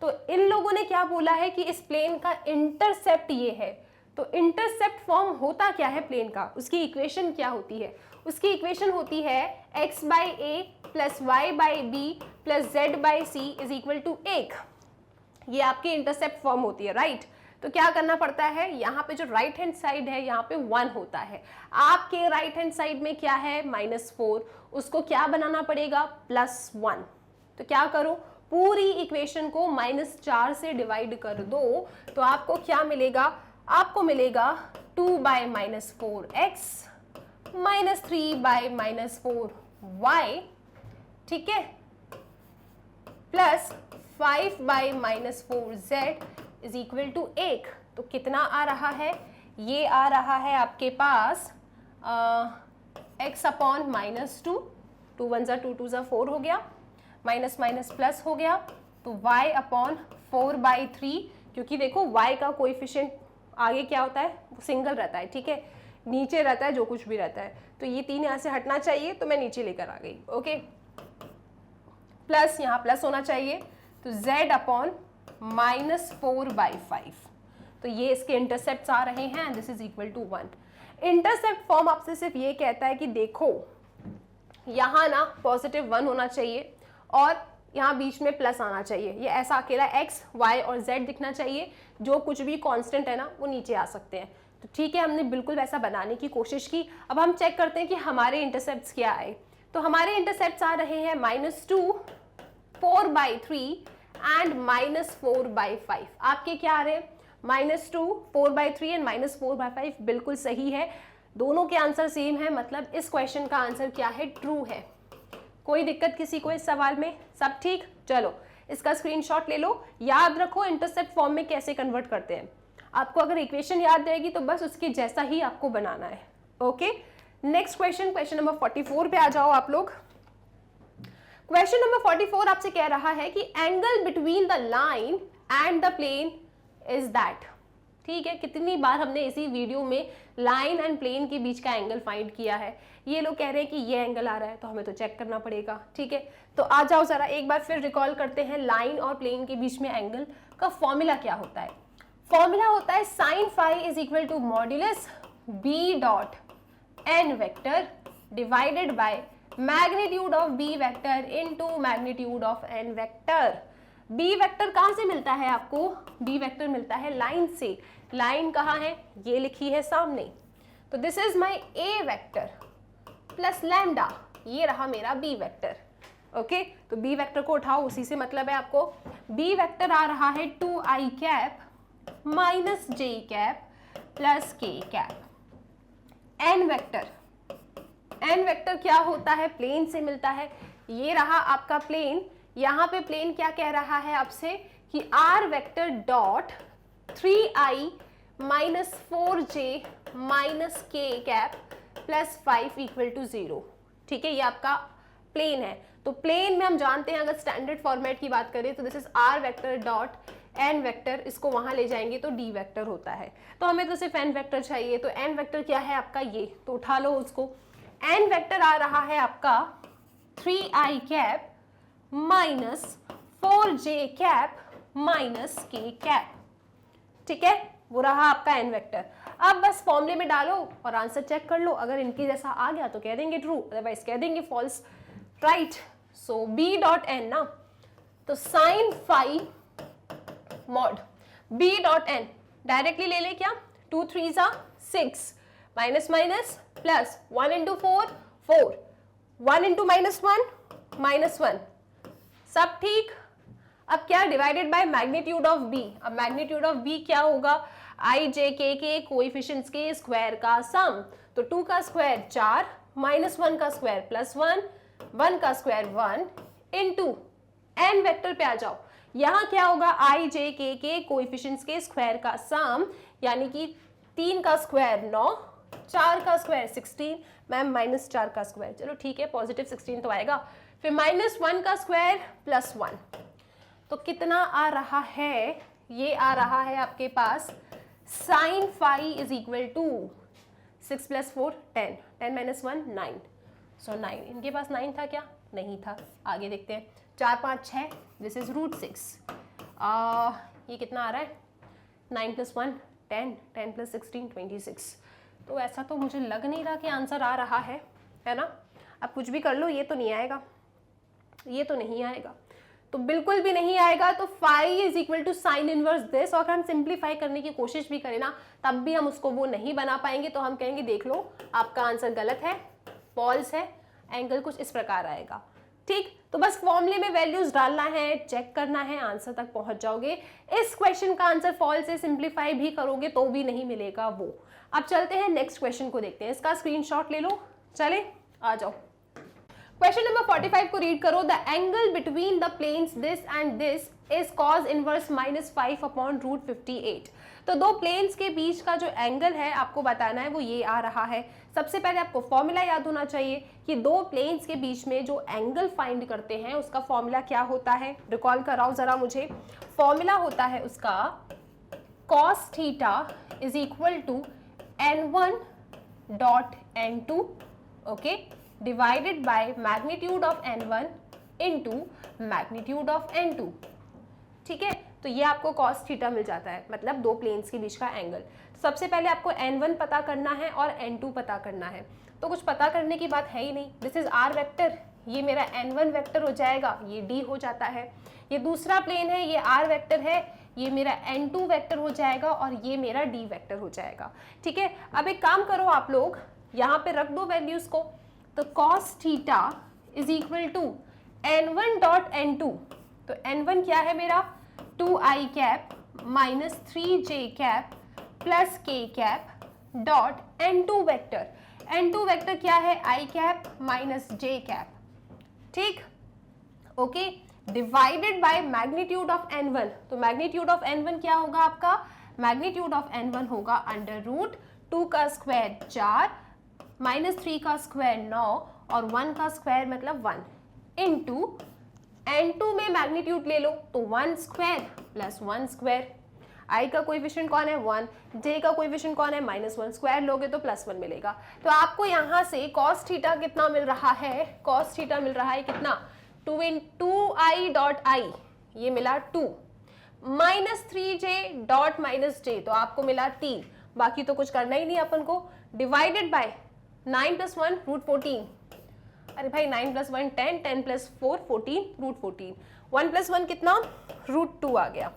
तो इन लोगों ने क्या बोला है कि इस प्लेन का इंटरसेप्ट ये है। तो इंटरसेप्ट फॉर्म होता क्या है प्लेन का, उसकी इक्वेशन क्या होती है, उसकी इक्वेशन होती है x by A plus Y by B plus Z by C is equal to 1। ये आपकी इंटरसेप्ट फॉर्म होती है, राइट। तो क्या करना पड़ता है, यहाँ पे जो राइट हैंड साइड है यहाँ पे 1 होता है, आपके राइट हैंड साइड में क्या है -4, उसको क्या बनाना पड़ेगा +1। तो क्या करो, पूरी इक्वेशन को -4 से डिवाइड कर दो, तो आपको क्या मिलेगा, आपको मिलेगा 2 bye -4x minus 3 bye -4y, ठीक है, plus 5 by -4z is equal to 1। तो कितना आ रहा है, ये आ रहा है आपके पास x अपॉन -2, 2 1 ज़ा 2 2 ज़ा 4 हो गया, माइनस माइनस प्लस हो गया, तो y अपॉन 4/3, क्योंकि देखो y का कोएफिशिएंट आगे क्या होता है, सिंगल रहता है, ठीक है, नीचे रहता है जो कुछ भी रहता है। तो ये 3 यहाँ से हटना चाहिए, तो मैं नीचे लेकर आ गई। ओके, प्लस यहाँ प्लस होना चाहिए, तो z अपॉन -4/5। तो ये इसके इंटरसेप्ट्स आ रहे हैं, this is equal to 1। Intercept form आपसे सिर्फ ये कहता है कि देखो यहाँ ना +1 होना चाहिए और यहाँ बीच में प्लस आना चाहिए। ये ऐसा अकेला x, y और z दिखना चाहिए, जो कुछ भी कांस्टेंट है ना वो नीचे आ सकते हैं। तो ठीक है, हमने बिल्कुल वैसा बनाने की कोशिश की। अब हम चेक करते हैं कि हमारे इंटरसेप्ट्स क्या आए। तो हमारे इंटरसेप्ट्स आ रहे हैं -2, 4/3 एंड -4/5। आपके क्या आ रहे हैं? -2, 4/3 एंड -4/5। बिल्कुल सही है, दोनों के आंसर सेम है, मतलब इस क्वेश्चन का आंसर क्या है? ट्रू है। कोई दिक्कत किसी को इस सवाल में? सब ठीक? चलो इसका स्क्रीनशॉट ले लो। याद रखो इंटरसेप्ट फॉर्म में कैसे कन्वर्ट करते हैं। आपको अगर इक्वेशन याद रहेगी तो बस उसके जैसा ही आपको बनाना है। Okay, next question, question number 44 पे आ जाओ आप लोग। क्वेश्चन नंबर 44 आपसे कह रहा है कि angle between the line and the plane is that. ठीक है, कितनी बार हमने इसी वीडियो में लाइन एंड प्लेन के बीच का एंगल फाइंड किया है। ये लोग कह रहे हैं कि ये एंगल आ रहा है तो हमें तो चेक करना पड़ेगा। ठीक है, तो आ जाओ जरा एक बार फिर रिकॉल करते हैं, लाइन और प्लेन के बीच में एंगल का फॉर्मूला क्या होता है। फॉर्मूला होता है sin phi is equal to modulus b dot n vector divided by magnitude of b vector into magnitude of n vector. b vector कहां से मिलता है आपको? b वेक्टर मिलता है लाइन से। लाइन कहाँ है? ये लिखी है सामने। तो this is my a vector plus lambda, ये रहा मेरा b वेक्टर। ओके, तो b वेक्टर को उठाओ, उसी से मतलब है आपको। b वेक्टर आ रहा है 2i cap minus j cap plus k cap. n vector, n vector क्या होता है? प्लेन से मिलता है। ये रहा आपका प्लेन। यहाँ पे प्लेन क्या कह रहा है आपसे कि r vector dot 3i minus 4j minus k cap plus 5 equal to 0। ठीक है, ये आपका प्लेन है। तो प्लेन में हम जानते हैं, अगर स्टैंडर्ड फॉर्मेट की बात करें तो this is r vector dot n vector, इसको वहां ले जाएंगे तो d वेक्टर होता है। तो हमें तो सिर्फ n वेक्टर चाहिए, तो n वेक्टर क्या है आपका? ये, तो उठा लो उसको। n वेक्टर आ रहा है आपका 3i cap minus 4j cap minus k cap. ठीक है, वो रहा आपका n वेक्टर। अब बस फॉर्मूले में डालो और आंसर चेक कर लो। अगर इनके जैसा आ गया तो कह देंगे ट्रू, अदरवाइज कह देंगे false. Right, so b dot n ना, तो sine phi mod b dot n directly ले ले क्या? 2 3 6 minus minus plus 1 into 4 4, 1 into minus 1, सब ठीक। अब क्या? Divided by magnitude of b। अब मैग्नीट्यूड ऑफ b क्या होगा? i j k के कोएफिशिएंट्स के स्क्वायर का सम। तो 2 का स्क्वायर 4, माइनस 1 का स्क्वायर प्लस 1, 1 का स्क्वायर 1 इंटू n वेक्टर पे आ जाओ। यहाँ क्या होगा? i j k के कोएफिशिएंट्स के स्क्वायर का सम, यानी कि 3 का स्क्वायर 9, 4 का स्क्वायर 16, मैम -4 का स्क्वायर, चलो ठीक है पॉजिटिव 16 तो आएगा, फिर -1 का स्क्वायर प्लस 1, तो कितना आ रहा है? ये आ रहा है आपके पास sine phi is equal to 6 + 4 10, 10 - 1 9, so 9। इनके पास 9 था क्या? नहीं था। आगे देखते हैं, 4 5 6, दिस इज √6। ये कितना आ रहा है? 9 + 1 10, 10 + 16 26। तो ऐसा तो मुझे लग नहीं रहा कि आंसर आ रहा है ना? अब कुछ भी कर लो, ये तो नहीं आएगा, ये तो नहीं आएगा, तो बिल्कुल भी नहीं आएगा। तो phi is equal to sine inverse this, और अगर हम सिंप्लीफाई करने की कोशिश भी करें ना, तब भी हम उसको वो नहीं बना पाएंगे। तो हम कहेंगे देख लो आपका आंसर गलत है, फॉल्स है, एंगल कुछ इस प्रकार आएगा। ठीक, तो बस फॉर्मूले में वैल्यूज डालना है, चेक करना है, आंसर तक पहुंच जाओगे। इस क्वेश्चन का आंसर फॉल्स है, सिंप्लीफाई भी करोगे तो भी नहीं मिलेगा वो। अब चलते हैं नेक्स्ट क्वेश्चन को देखते हैं, इसका स्क्रीनशॉट ले लो। चले आ जाओ, क्वेश्चन नंबर 45 को रीड करो। The angle between the planes this and this is cos inverse -5 upon √58। तो दो प्लेन्स के बीच का जो एंगल है आपको बताना है, वो ये आ रहा है। सबसे पहले आपको फॉर्मूला याद होना चाहिए कि दो प्लेन्स के बीच में जो एंगल फाइंड करते हैं उसका फॉर्मूला क्या होता है, रिकॉल कराओ जरा मुझे। फॉर्मूला होता है उसका cos theta is equal to n1 dot n2, okay, divided by magnitude of n1 into magnitude of n2। ठीक है, तो ये आपको cos थीटा मिल जाता है, मतलब दो प्लेन्स के बीच का एंगल। तो सबसे पहले आपको n1 पता करना है और n2 पता करना है, तो कुछ पता करने की बात है ही नहीं। दिस इज r वेक्टर, ये मेरा n1 वेक्टर हो जाएगा, ये d हो जाता है। ये दूसरा प्लेन है, ये r वेक्टर है, ये मेरा n2 वेक्टर हो जाएगा और ये मेरा d वेक्टर हो जाएगा। ठीक है, अब एक काम करो आप लोग, यहाँ पे रख दो वैल्यूज को। तो cos theta is equal to n1 dot n2, तो n1 क्या है मेरा 2i cap minus 3j cap plus k cap dot n2 vector, n2 vector क्या है i cap minus j cap, ठीक, okay, divided by magnitude of n1। तो magnitude of n1 क्या होगा आपका, मैग्नीट्यूड ऑफ n1 होगा अंडर रूट 2 का square 4 minus 3 का स्क्वायर 9 और 1 का स्क्वायर मतलब 1 इनटू n2 में मैग्नीट्यूड ले लो तो 1 स्क्वायर प्लस 1 स्क्वायर, i का कोएफिशिएंट कौन है 1, j का कोएफिशिएंट कौन है -1, स्क्वायर लोगे तो +1 मिलेगा। तो आपको यहाँ से cos थीटा कितना मिल रहा है, cos थीटा मिल रहा है कितना 2i डॉट i, ये मिला 2 minus 3j dot minus j, तो आपको मिला 3, बाकी तो कुछ करना ही नहीं अपन को, डिवाइडेड बाय 9 + 1 √14, अरे भाई 9 + 1 10, 10 + 4 14 √14, 1 + 1 कितना √2 आ गया।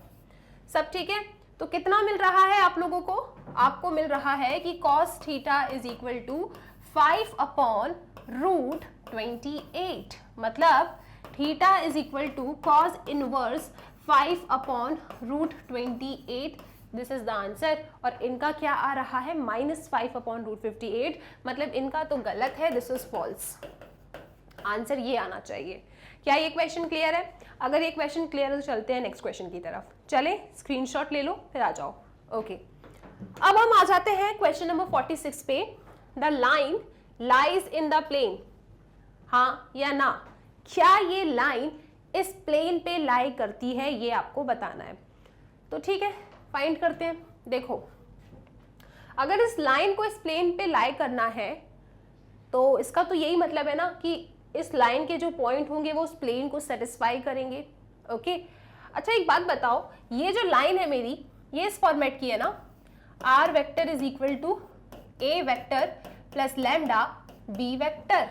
सब ठीक है, तो कितना मिल रहा है आप लोगों को, आपको मिल रहा है कि cos theta is equal to 5/√28, मतलब theta is equal to cos inverse 5/√28, this is the answer. और इनका क्या आ रहा है -5/√58, मतलब इनका तो गलत है, दिस इज फॉल्स, आंसर ये आना चाहिए। क्या ये क्वेश्चन क्लियर है? अगर ये क्वेश्चन क्लियर है तो चलते हैं नेक्स्ट क्वेश्चन की तरफ। चले, स्क्रीनशॉट ले लो फिर आ जाओ। ओके, अब हम आ जाते हैं क्वेश्चन नंबर 46 पे। The line lies in the plane, हाँ या ना, क्या ये लाइन इस प्लेन पे लाई करती है, ये आपको बताना है। तो ठीक है, फाइंड करते हैं। देखो, अगर इस लाइन को इस प्लेन पे लाई करना है तो इसका तो यही मतलब है ना कि इस लाइन के जो पॉइंट होंगे वो उस प्लेन को सेटिस्फाई करेंगे। ओके, अच्छा एक बात बताओ, ये जो लाइन है मेरी, ये इस फॉर्मेट की है ना, r vector is equal to a vector plus lambda b vector.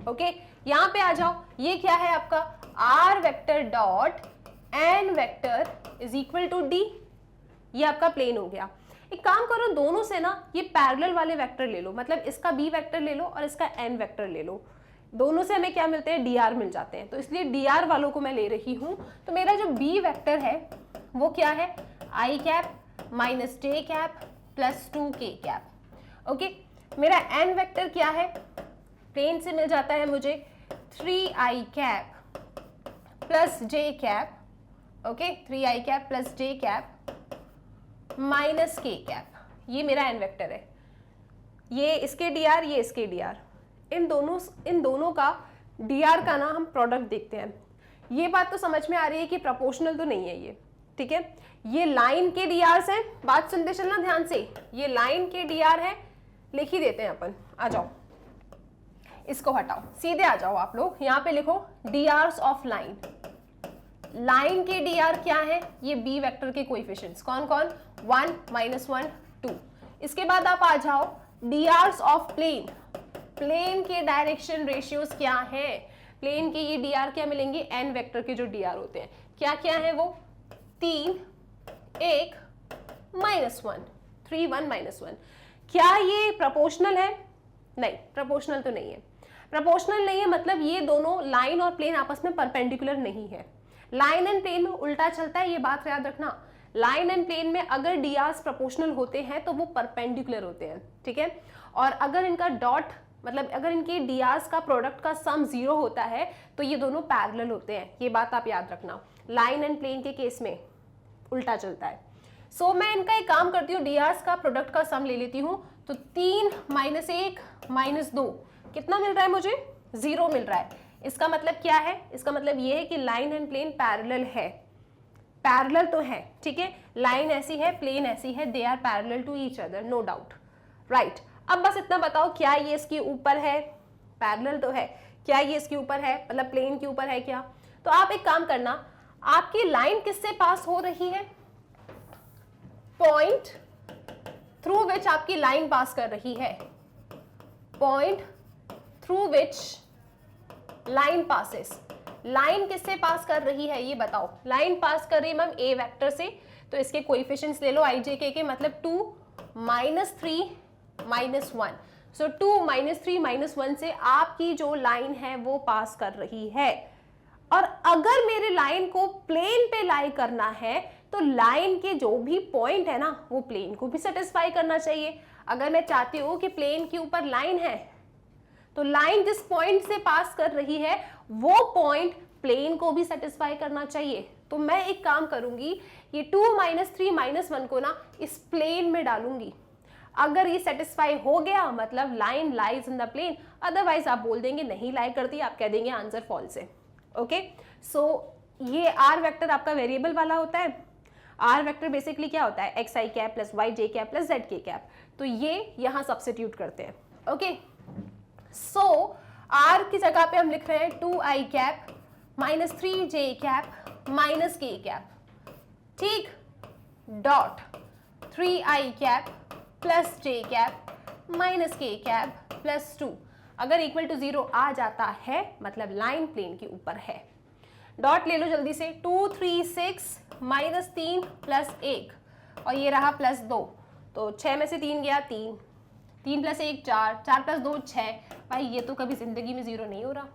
Okay, यहाँ पे आ जाओ, ये क्या है आपका r vector dot n vector is equal to d, ये आपका प्लेन हो गया। एक काम करो, दोनों से ना ये पैरेलल वाले वेक्टर ले लो, मतलब इसका b वेक्टर ले लो और इसका n वेक्टर ले लो, दोनों से हमें क्या मिलते हैं dr मिल जाते हैं, तो इसलिए dr वालों को मैं ले रही हूं। तो मेरा जो b वेक्टर है वो क्या है i cap minus j cap plus 2k cap. Okay, मेरा n वेक्टर क्या है, प्लेन से मिल जाता है मुझे 3i cap plus j cap, okay 3i cap plus j cap minus k cap, ये मेरा n वेक्टर है। ये इसके dr, ये इसके dr, इन दोनों का dr का ना हम प्रोडक्ट देखते हैं। ये बात तो समझ में आ रही है कि प्रोपोर्शनल तो नहीं है ये, ठीक है। ये लाइन के dr हैं, बात सुनते चलना ध्यान से, ये लाइन के dr है, लिख ही देते हैं अपन। आ जाओ, इसको हटाओ, सीधे आ जाओ आप लोग, यहाँ पे लिखो drs ऑफ लाइन। लाइन के dr क्या है, ये b वेक्टर के कोएफिशिएंट्स कौन कौन 1 -1 2। इसके बाद आप आ जाओ drs ऑफ प्लेन, प्लेन के डायरेक्शन रेशियोज क्या है, प्लेन के ये dr क्या मिलेंगे, n वेक्टर के जो dr होते हैं क्या क्या है, वो 3 1 -1 3 1 -1। क्या ये प्रोपोर्शनल है? नहीं, प्रोपोर्शनल तो नहीं है। प्रोपोर्शनल नहीं है मतलब ये दोनों लाइन और प्लेन आपस में परपेंडिकुलर नहीं है। लाइन एंड प्लेन में उल्टा चलता है, ये बात याद रखना। लाइन एंड प्लेन में अगर डीआर्स प्रोपोर्शनल होते हैं तो वो परपेंडिकुलर होते हैं, ठीक है। और अगर इनका डॉट मतलब अगर इनके डीआर्स का प्रोडक्ट का सम 0 होता है तो ये दोनों पैरेलल होते हैं, ये बात आप याद रखना। लाइन एंड प्लेन के केस में उल्टा चलता है। सो मैं इनका एक काम करती हूँ, डीआर्स का प्रोडक्ट का सम ले लेती हूँ, तो 3 -1 -2 कितना मिल रहा है मुझे, 0 मिल रहा है। इसका मतलब क्या है, इसका मतलब ये है कि लाइन एंड प्लेन पैरेलल है, पैरेलल तो है, ठीक है। लाइन ऐसी है, प्लेन ऐसी है, they are parallel to each other, no doubt, right. अब बस इतना बताओ, क्या ये इसके ऊपर है, पैरेलल तो है, क्या ये इसके ऊपर है, मतलब प्लेन के ऊपर है क्या। तो आप एक काम करना, आपकी लाइन किससे पास हो रही है? पॉइंट थ्रू विच आपकी लाइन पास कर रही है, point through which line passes. Line किससे पास कर रही है ये बताओ? लाइन पास कर रही है मैम ए वेक्टर से, तो इसके कोएफिशिएंट्स ले लो आई जे के मतलब 2 -3 -1। सो 2 -3 -1 से आपकी जो लाइन है वो पास कर रही है। और अगर मेरे लाइन को प्लेन पे लाई करना है तो लाइन के जो भी पॉइंट है ना वो प्लेन को भी सेटिस्फाई करना चाहिए। अगर मैं चाहती हूँ कि प्लेन के ऊपर लाइन है तो लाइन जिस पॉइंट से पास कर रही है वो पॉइंट प्लेन को भी सेटिस्फाई करना चाहिए। तो मैं एक काम करूंगी, ये 2 -3 -1 को ना इस प्लेन में डालूंगी। अगर ये सेटिस्फाई हो गया मतलब line lies in the plane, otherwise आप बोल देंगे नहीं लाई करती, आप कह देंगे आंसर फॉल्स है। ओके, सो ये आर वेक्टर आपका वेरिएबल वाला होता है। आर वेक्टर बेसिकली क्या होता है? X I cap plus Y J cap plus Z K cap. तो ये यहां सब्स्टिट्यूट करते हैं। ओके, सो आर की जगह पे हम लिख रहे हैं 2i कैप -3 जे कैप माइनस के कैप, ठीक, dot 3i cap plus J cap minus K cap plus 2। अगर इक्वल टू 0 आ जाता है मतलब लाइन प्लेन के ऊपर है। डॉट ले लो जल्दी से, 2 3 6 -3 प्लस 1 और ये रहा प्लस 2, तो 6 में से 3 गया 3, 3 + 1 4, 4 + 2 6। भाई ये तो कभी जिंदगी में 0 नहीं हो रहा।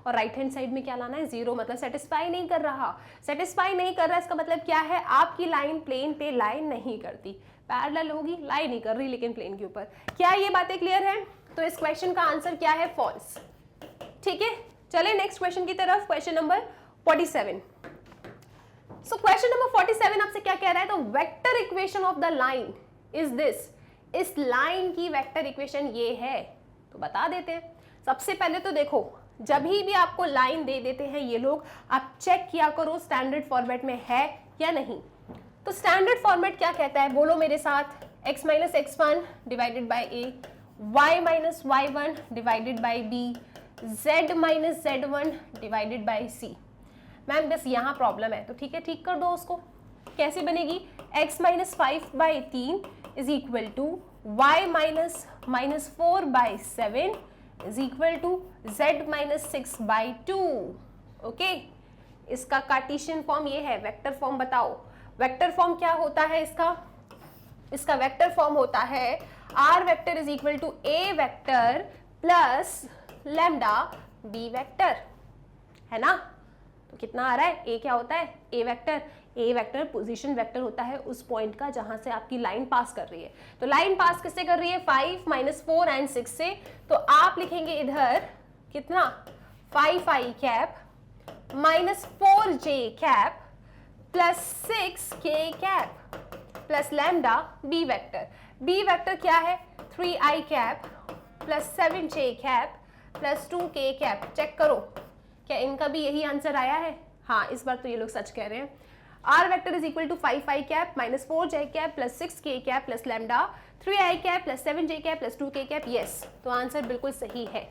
और राइट हैंड साइड में क्या लाना है? 0, मतलब सेटिस्फाई नहीं कर रहा। सेटिस्फाई नहीं कर रहा इसका मतलब क्या है? आपकी लाइन प्लेन पे लाइन नहीं करती, पैरेलल होगी, लाइन नहीं कर रही लेकिन प्लेन के ऊपर। क्या ये बातें क्लियर है? तो इस क्वेश्चन का आंसर क्या है? फॉल्स। ठीक है, चले नेक्स्ट क्वेश्चन की तरफ। Question number 47। सो क्वेश्चन नंबर 47 आपसे क्या कह रहा है? तो vector equation of the line is this. इस लाइन की वेक्टर इक्वेशन ये है, तो बता देते हैं। सबसे पहले तो देखो, जब भी आपको लाइन दे देते हैं ये लोग, आप चेक किया करो स्टैंडर्ड फॉर्मेट में है या नहीं। तो स्टैंडर्ड फॉर्मेट क्या कहता है? बोलो मेरे साथ, x - x1 divided by a, y - y1 divided by b, z - z1 divided by c। Ma'am बस यहाँ प्रॉब्लम है, तो ठीक है, ठीक कर दो उसको। कैसे बनेगी? x - 5/3 is equal to y - 4/7 is equal to z - 6/2। Okay, इसका कार्टेशियन फॉर्म ये है। वेक्टर फॉर्म बताओ, वेक्टर फॉर्म क्या होता है इसका? इसका वेक्टर फॉर्म होता है r vector is equal to a vector plus lambda b vector, है ना? तो कितना आ रहा है? a क्या होता है? a vector. a vector position vector होता है उस पॉइंट का जहां से आपकी लाइन पास कर रही है। तो लाइन पास किससे कर रही है? 5 - 4 एंड 6 से। तो आप लिखेंगे इधर कितना? 5i cap -4j cap plus 6k cap plus lambda b vector. b vector क्या है? 3i cap plus 7j cap plus 2k cap. Check करो क्या इनका भी यही आंसर आया है? हाँ, इस बार तो ये लोग सच कह रहे हैं। r vector is equal to 5i cap -4j cap plus 6k cap plus lambda 3i cap plus 7j cap plus 2k cap. Yes, तो आंसर बिल्कुल सही है।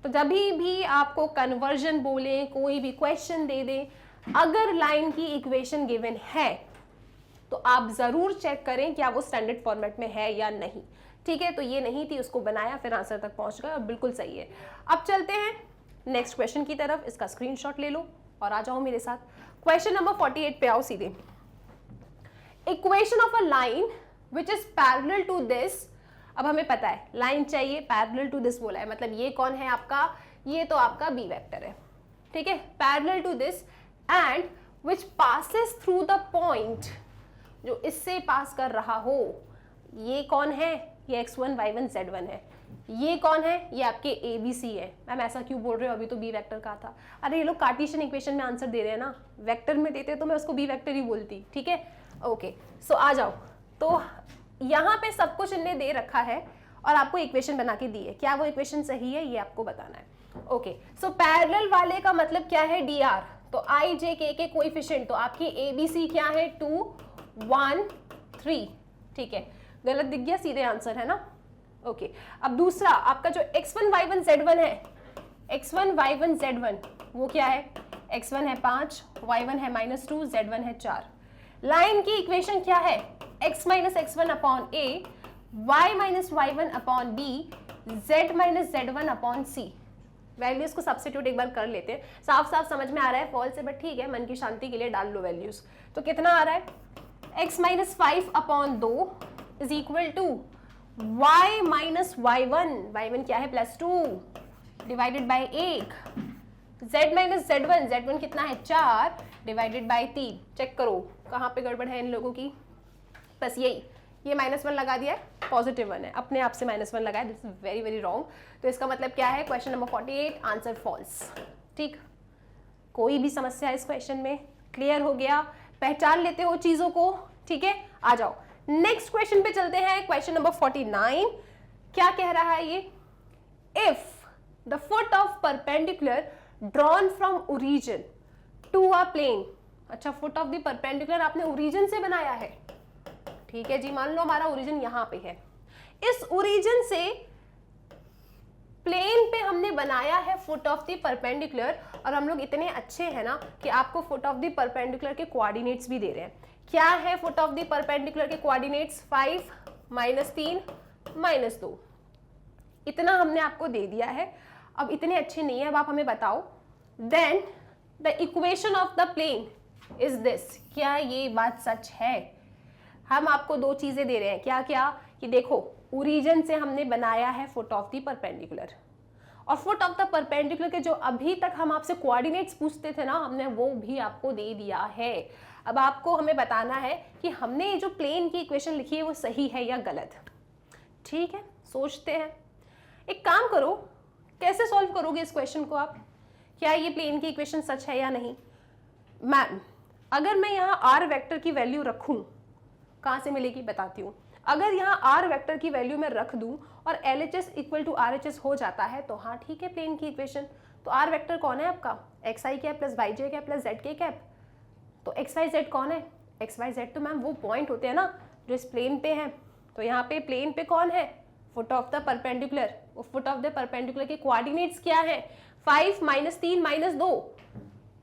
तो जब भी आपको कन्वर्जन बोले, कोई भी क्वेश्चन दे दे, अगर लाइन की इक्वेशन गिवन है तो आप जरूर चेक करें क्या वो स्टैंडर्ड फॉर्मेट में है या नहीं। ठीक है, तो ये नहीं थी, उसको बनाया, फिर आंसर तक पहुंच गए और बिल्कुल सही है। अब चलते हैं नेक्स्ट क्वेश्चन की तरफ। इसका स्क्रीनशॉट ले लो और आ जाओ मेरे साथ। क्वेश्चन नंबर 48 पे आओ सीधे। Equation of a line which is parallel to this. अब हमें पता है लाइन चाहिए, पैरेलल टू दिस बोला है, मतलब ये कौन है आपका? ये तो आपका बी वेक्टर है। ठीक है, parallel to this and which passes through the point, जो इससे पास कर रहा हो। ये कौन है? ये x1 y1 z1 है। ये कौन है? ये आपके ABC है। मैम ऐसा क्यों बोल रहे हो? अभी तो बी वेक्टर का था। अरे ये लोग कार्टेशियन इक्वेशन में आंसर दे रहे हैं ना, वेक्टर में देते तो मैं उसको बी वेक्टर ही बोलती। ठीक है, ओके, सो आ जाओ। तो यहाँ पे सब कुछ इनने दे रखा है और आपको इक्वेशन बना के दी है। क्या वो इक्वेशन सही है ये आपको बताना है। ओके, सो पैरेलल वाले का मतलब क्या है? dr। तो i j k के कोएफिशिएंट, तो आपकी ABC क्या है? 2 1 3। ठीक है, गलत दिख गया, सीधे आंसर है ना। ओके, अब दूसरा आपका जो x1 y1 z1 है, x1 y1 z1 वो क्या है? x1 है 5, y1 है -2, z1 है 4। लाइन की इक्वेशन क्या है? x minus x1 upon a, y minus y1 upon b, z minus z1 upon c। Values को सब्स्टिट्यूट एक बार कर लेते हैं, साफ साफ समझ में आ रहा है फॉल्स है, बट ठीक है, मन की शांति के लिए डाल लो वैल्यूज। तो कितना आ रहा है? x minus 5 upon 2 is equal to y minus y1 क्या है? +2 divided by 1, z minus z1 कितना है? 4 डिवाइडेड बाई 3। चेक करो कहाँ पे गड़बड़ है इन लोगों की। बस यही, ये -1 लगा दिया है, +1 है, अपने आप से -1 लगाया, this is very very wrong. तो इसका मतलब क्या है? Question number 48 answer false. ठीक, कोई भी समस्या इस क्वेश्चन में? क्लियर हो गया? पहचान लेते हो चीजों को? ठीक है, आ जाओ नेक्स्ट क्वेश्चन पे चलते हैं। क्वेश्चन नंबर 49 क्या कह रहा है ये? If the foot of perpendicular drawn from origin to a plane. अच्छा, फुट ऑफ द परपेंडिकुलर आपने ओरिजिन से बनाया है, ठीक है जी, मान लो हमारा ओरिजिन यहां पे है, इस ओरिजिन से प्लेन पे हमने बनाया है फुट ऑफ द परपेंडिकुलर, और हम लोग इतने अच्छे हैं ना कि आपको फुट ऑफ द परपेंडिकुलर के कोऑर्डिनेट्स भी दे रहे हैं। क्या है फुट ऑफ द परपेंडिकुलर के कोऑर्डिनेट्स? 5 -3 -2, इतना हमने आपको दे दिया है। अब इतने अच्छे नहीं है, अब आप हमें बताओ, then the equation of the plane is this. क्या ये बात सच है? हम आपको दो चीजें दे रहे हैं, क्या क्या? कि देखो ओरिजिन से हमने बनाया है फुट ऑफ द परपेंडिकुलर, और फुट ऑफ द परपेंडिकुलर के जो अभी तक हम आपसे कोऑर्डिनेट्स पूछते थे ना, हमने वो भी आपको दे दिया है। अब आपको हमें बताना है कि हमने जो प्लेन की इक्वेशन लिखी है वो सही है या गलत। ठीक है, सोचते हैं। एक काम करो, कैसे सॉल्व करोगे इस क्वेश्चन को आप? क्या ये प्लेन की इक्वेशन सच है या नहीं? मैम, अगर मैं यहाँ आर वेक्टर की वैल्यू रखूं, कहाँ से मिलेगी बताती हूँ। अगर यहाँ आर वेक्टर की वैल्यू में रख दूं और LHS इक्वल टू RHS हो जाता है तो हाँ ठीक है, प्लेन की इक्वेशन। तो आर वेक्टर कौन है आपका? XI cap plus YJ cap plus ZK cap. तो XYZ कौन है? XYZ तो मैम वो पॉइंट होते हैं ना जो इस प्लेन पे हैं। तो यहाँ पे प्लेन पे कौन है? Foot of the perpendicular. वो फुट ऑफ द परपेंडिकुलर के कोऑर्डिनेट्स क्या है? 5 -3 -2।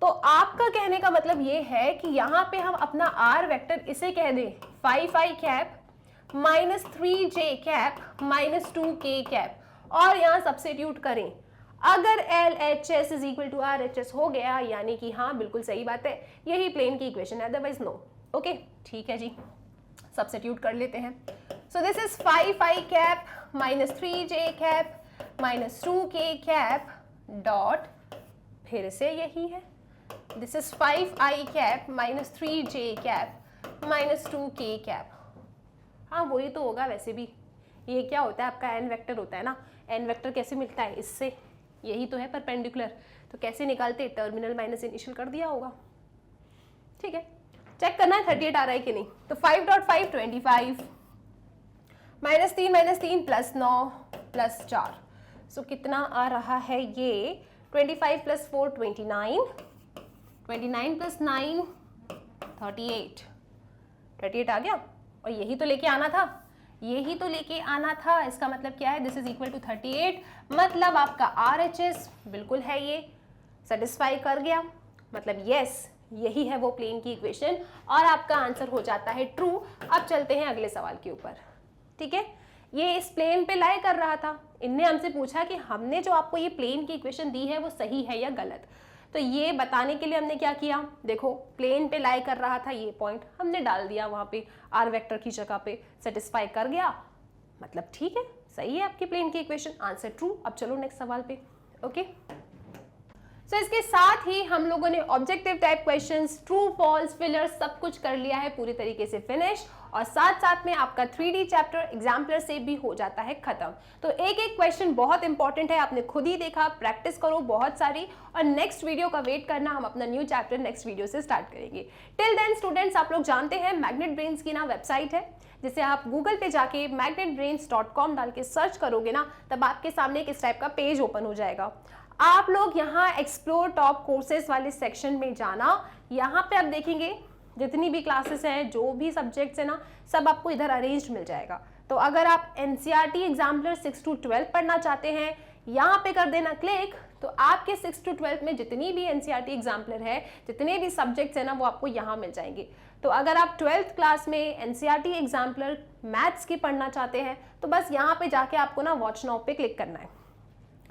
तो आपका कहने का मतलब ये है कि यहाँ पे हम अपना आर वेक्टर इसे कह दें 5I cap -3J cap -2K cap, और यहाँ सब्स्टिट्यूट करें। अगर LHS is equal to RHS हो गया, यानी कि हाँ बिल्कुल सही बात है, यही प्लेन की इक्वेशन है, अदरवाइज नो। ओके, ठीक है जी, सब्स्टिट्यूट कर लेते हैं। So this is 5I cap -3J cap -2K cap dot, फिर से यही है, this is 5I cap -3J cap -2K cap. हाँ वही तो होगा वैसे भी। ये क्या होता है आपका? एन वेक्टर होता है ना। एन वेक्टर कैसे मिलता है? इससे, यही तो है परपेंडिकुलर। तो कैसे निकालते? टर्मिनल माइनस इनिशियल कर दिया होगा। ठीक है, चेक करना है 38 आ रहा है कि नहीं। तो 5.5 25 -3 -3 +9 +4। सो कितना आ रहा है ये? 25 + 4 29, 29 + 9 38। 38 आ गया, और यही तो लेके आना था, यही तो लेके आना था। इसका मतलब क्या है? दिस इज इक्वल टू 38, मतलब आपका RHS बिल्कुल है, ये सेटिस्फाई कर गया, मतलब यस यही है वो प्लेन की इक्वेशन, और आपका आंसर हो जाता है ट्रू। अब चलते हैं अगले सवाल के ऊपर। ठीक है, ये इस प्लेन पे लाई कर रहा था, इनने हमसे पूछा कि हमने जो आपको ये प्लेन की इक्वेशन दी है वो सही है या गलत। तो ये बताने के लिए हमने क्या किया? देखो प्लेन पे लाई कर रहा था, ये पॉइंट हमने डाल दिया वहां पे आर वेक्टर की जगह पे, सेटिस्फाई कर गया, मतलब ठीक है, सही है आपकी प्लेन की इक्वेशन, आंसर ट्रू। अब चलो नेक्स्ट सवाल पे। ओके, सो इसके साथ ही हम लोगों ने objective type questions, true false, filler सब कुछ कर लिया है पूरी तरीके से फिनिश, और साथ साथ में आपका 3D चैप्टर एग्जाम्पलर से भी हो जाता है खत्म। तो एक एक क्वेश्चन बहुत इंपॉर्टेंट है, आपने खुद ही देखा, प्रैक्टिस करो बहुत सारी, और नेक्स्ट वीडियो का वेट करना, हम अपना न्यू चैप्टर नेक्स्ट वीडियो से स्टार्ट करेंगे। टिल देन स्टूडेंट्स, आप लोग जानते हैं मैग्नेट ब्रेन्स की ना वेबसाइट है, जिसे आप गूगल पे जाके magnetbrains.com डाल के सर्च करोगे ना, तब आपके सामने एक इस टाइप का पेज ओपन हो जाएगा। आप लोग यहाँ एक्सप्लोर टॉप कोर्सेज वाले सेक्शन में जाना, यहाँ पे आप देखेंगे जितनी भी क्लासेस हैं, जो भी सब्जेक्ट्स है ना, सब आपको इधर अरेंज मिल जाएगा। तो अगर आप NCERT एग्जाम्पलर 6 to 12 पढ़ना चाहते हैं, यहाँ पे कर देना क्लिक, तो आपके 6 to 12 में जितनी भी एनसीईआरटी एग्जाम्पलर है, जितने भी सब्जेक्ट्स हैं ना, वो आपको यहाँ मिल जाएंगे। तो अगर आप 12th क्लास में एनसीईआरटी एग्जाम्पलर मैथ्स की पढ़ना चाहते हैं तो बस यहाँ पे जाके आपको ना वॉच नाउ पे क्लिक करना है।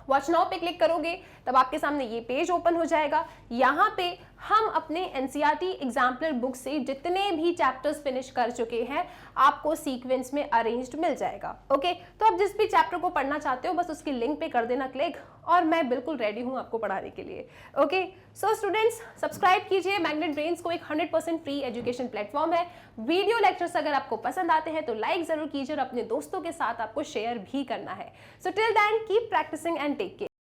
वॉच नाउ पे क्लिक करोगे तब आपके सामने ये पेज ओपन हो जाएगा। यहाँ पे हम अपने एनसीईआरटी एग्जाम्पलर बुक से जितने भी चैप्टर्स फिनिश कर चुके हैं आपको सीक्वेंस में अरेंज्ड मिल जाएगा। ओके, तो आप जिस भी चैप्टर को पढ़ना चाहते हो बस उसकी लिंक पे कर देना क्लिक, और मैं बिल्कुल रेडी हूँ आपको पढ़ाने के लिए। ओके, सो स्टूडेंट्स सब्सक्राइब कीजिए मैग्नेट ब्रेन्स को, एक 100% फ्री एजुकेशन प्लेटफॉर्म है। वीडियो लेक्चर्स अगर आपको पसंद आते हैं तो लाइक जरूर कीजिए और अपने दोस्तों के साथ आपको शेयर भी करना है। So till then keep practising and take care.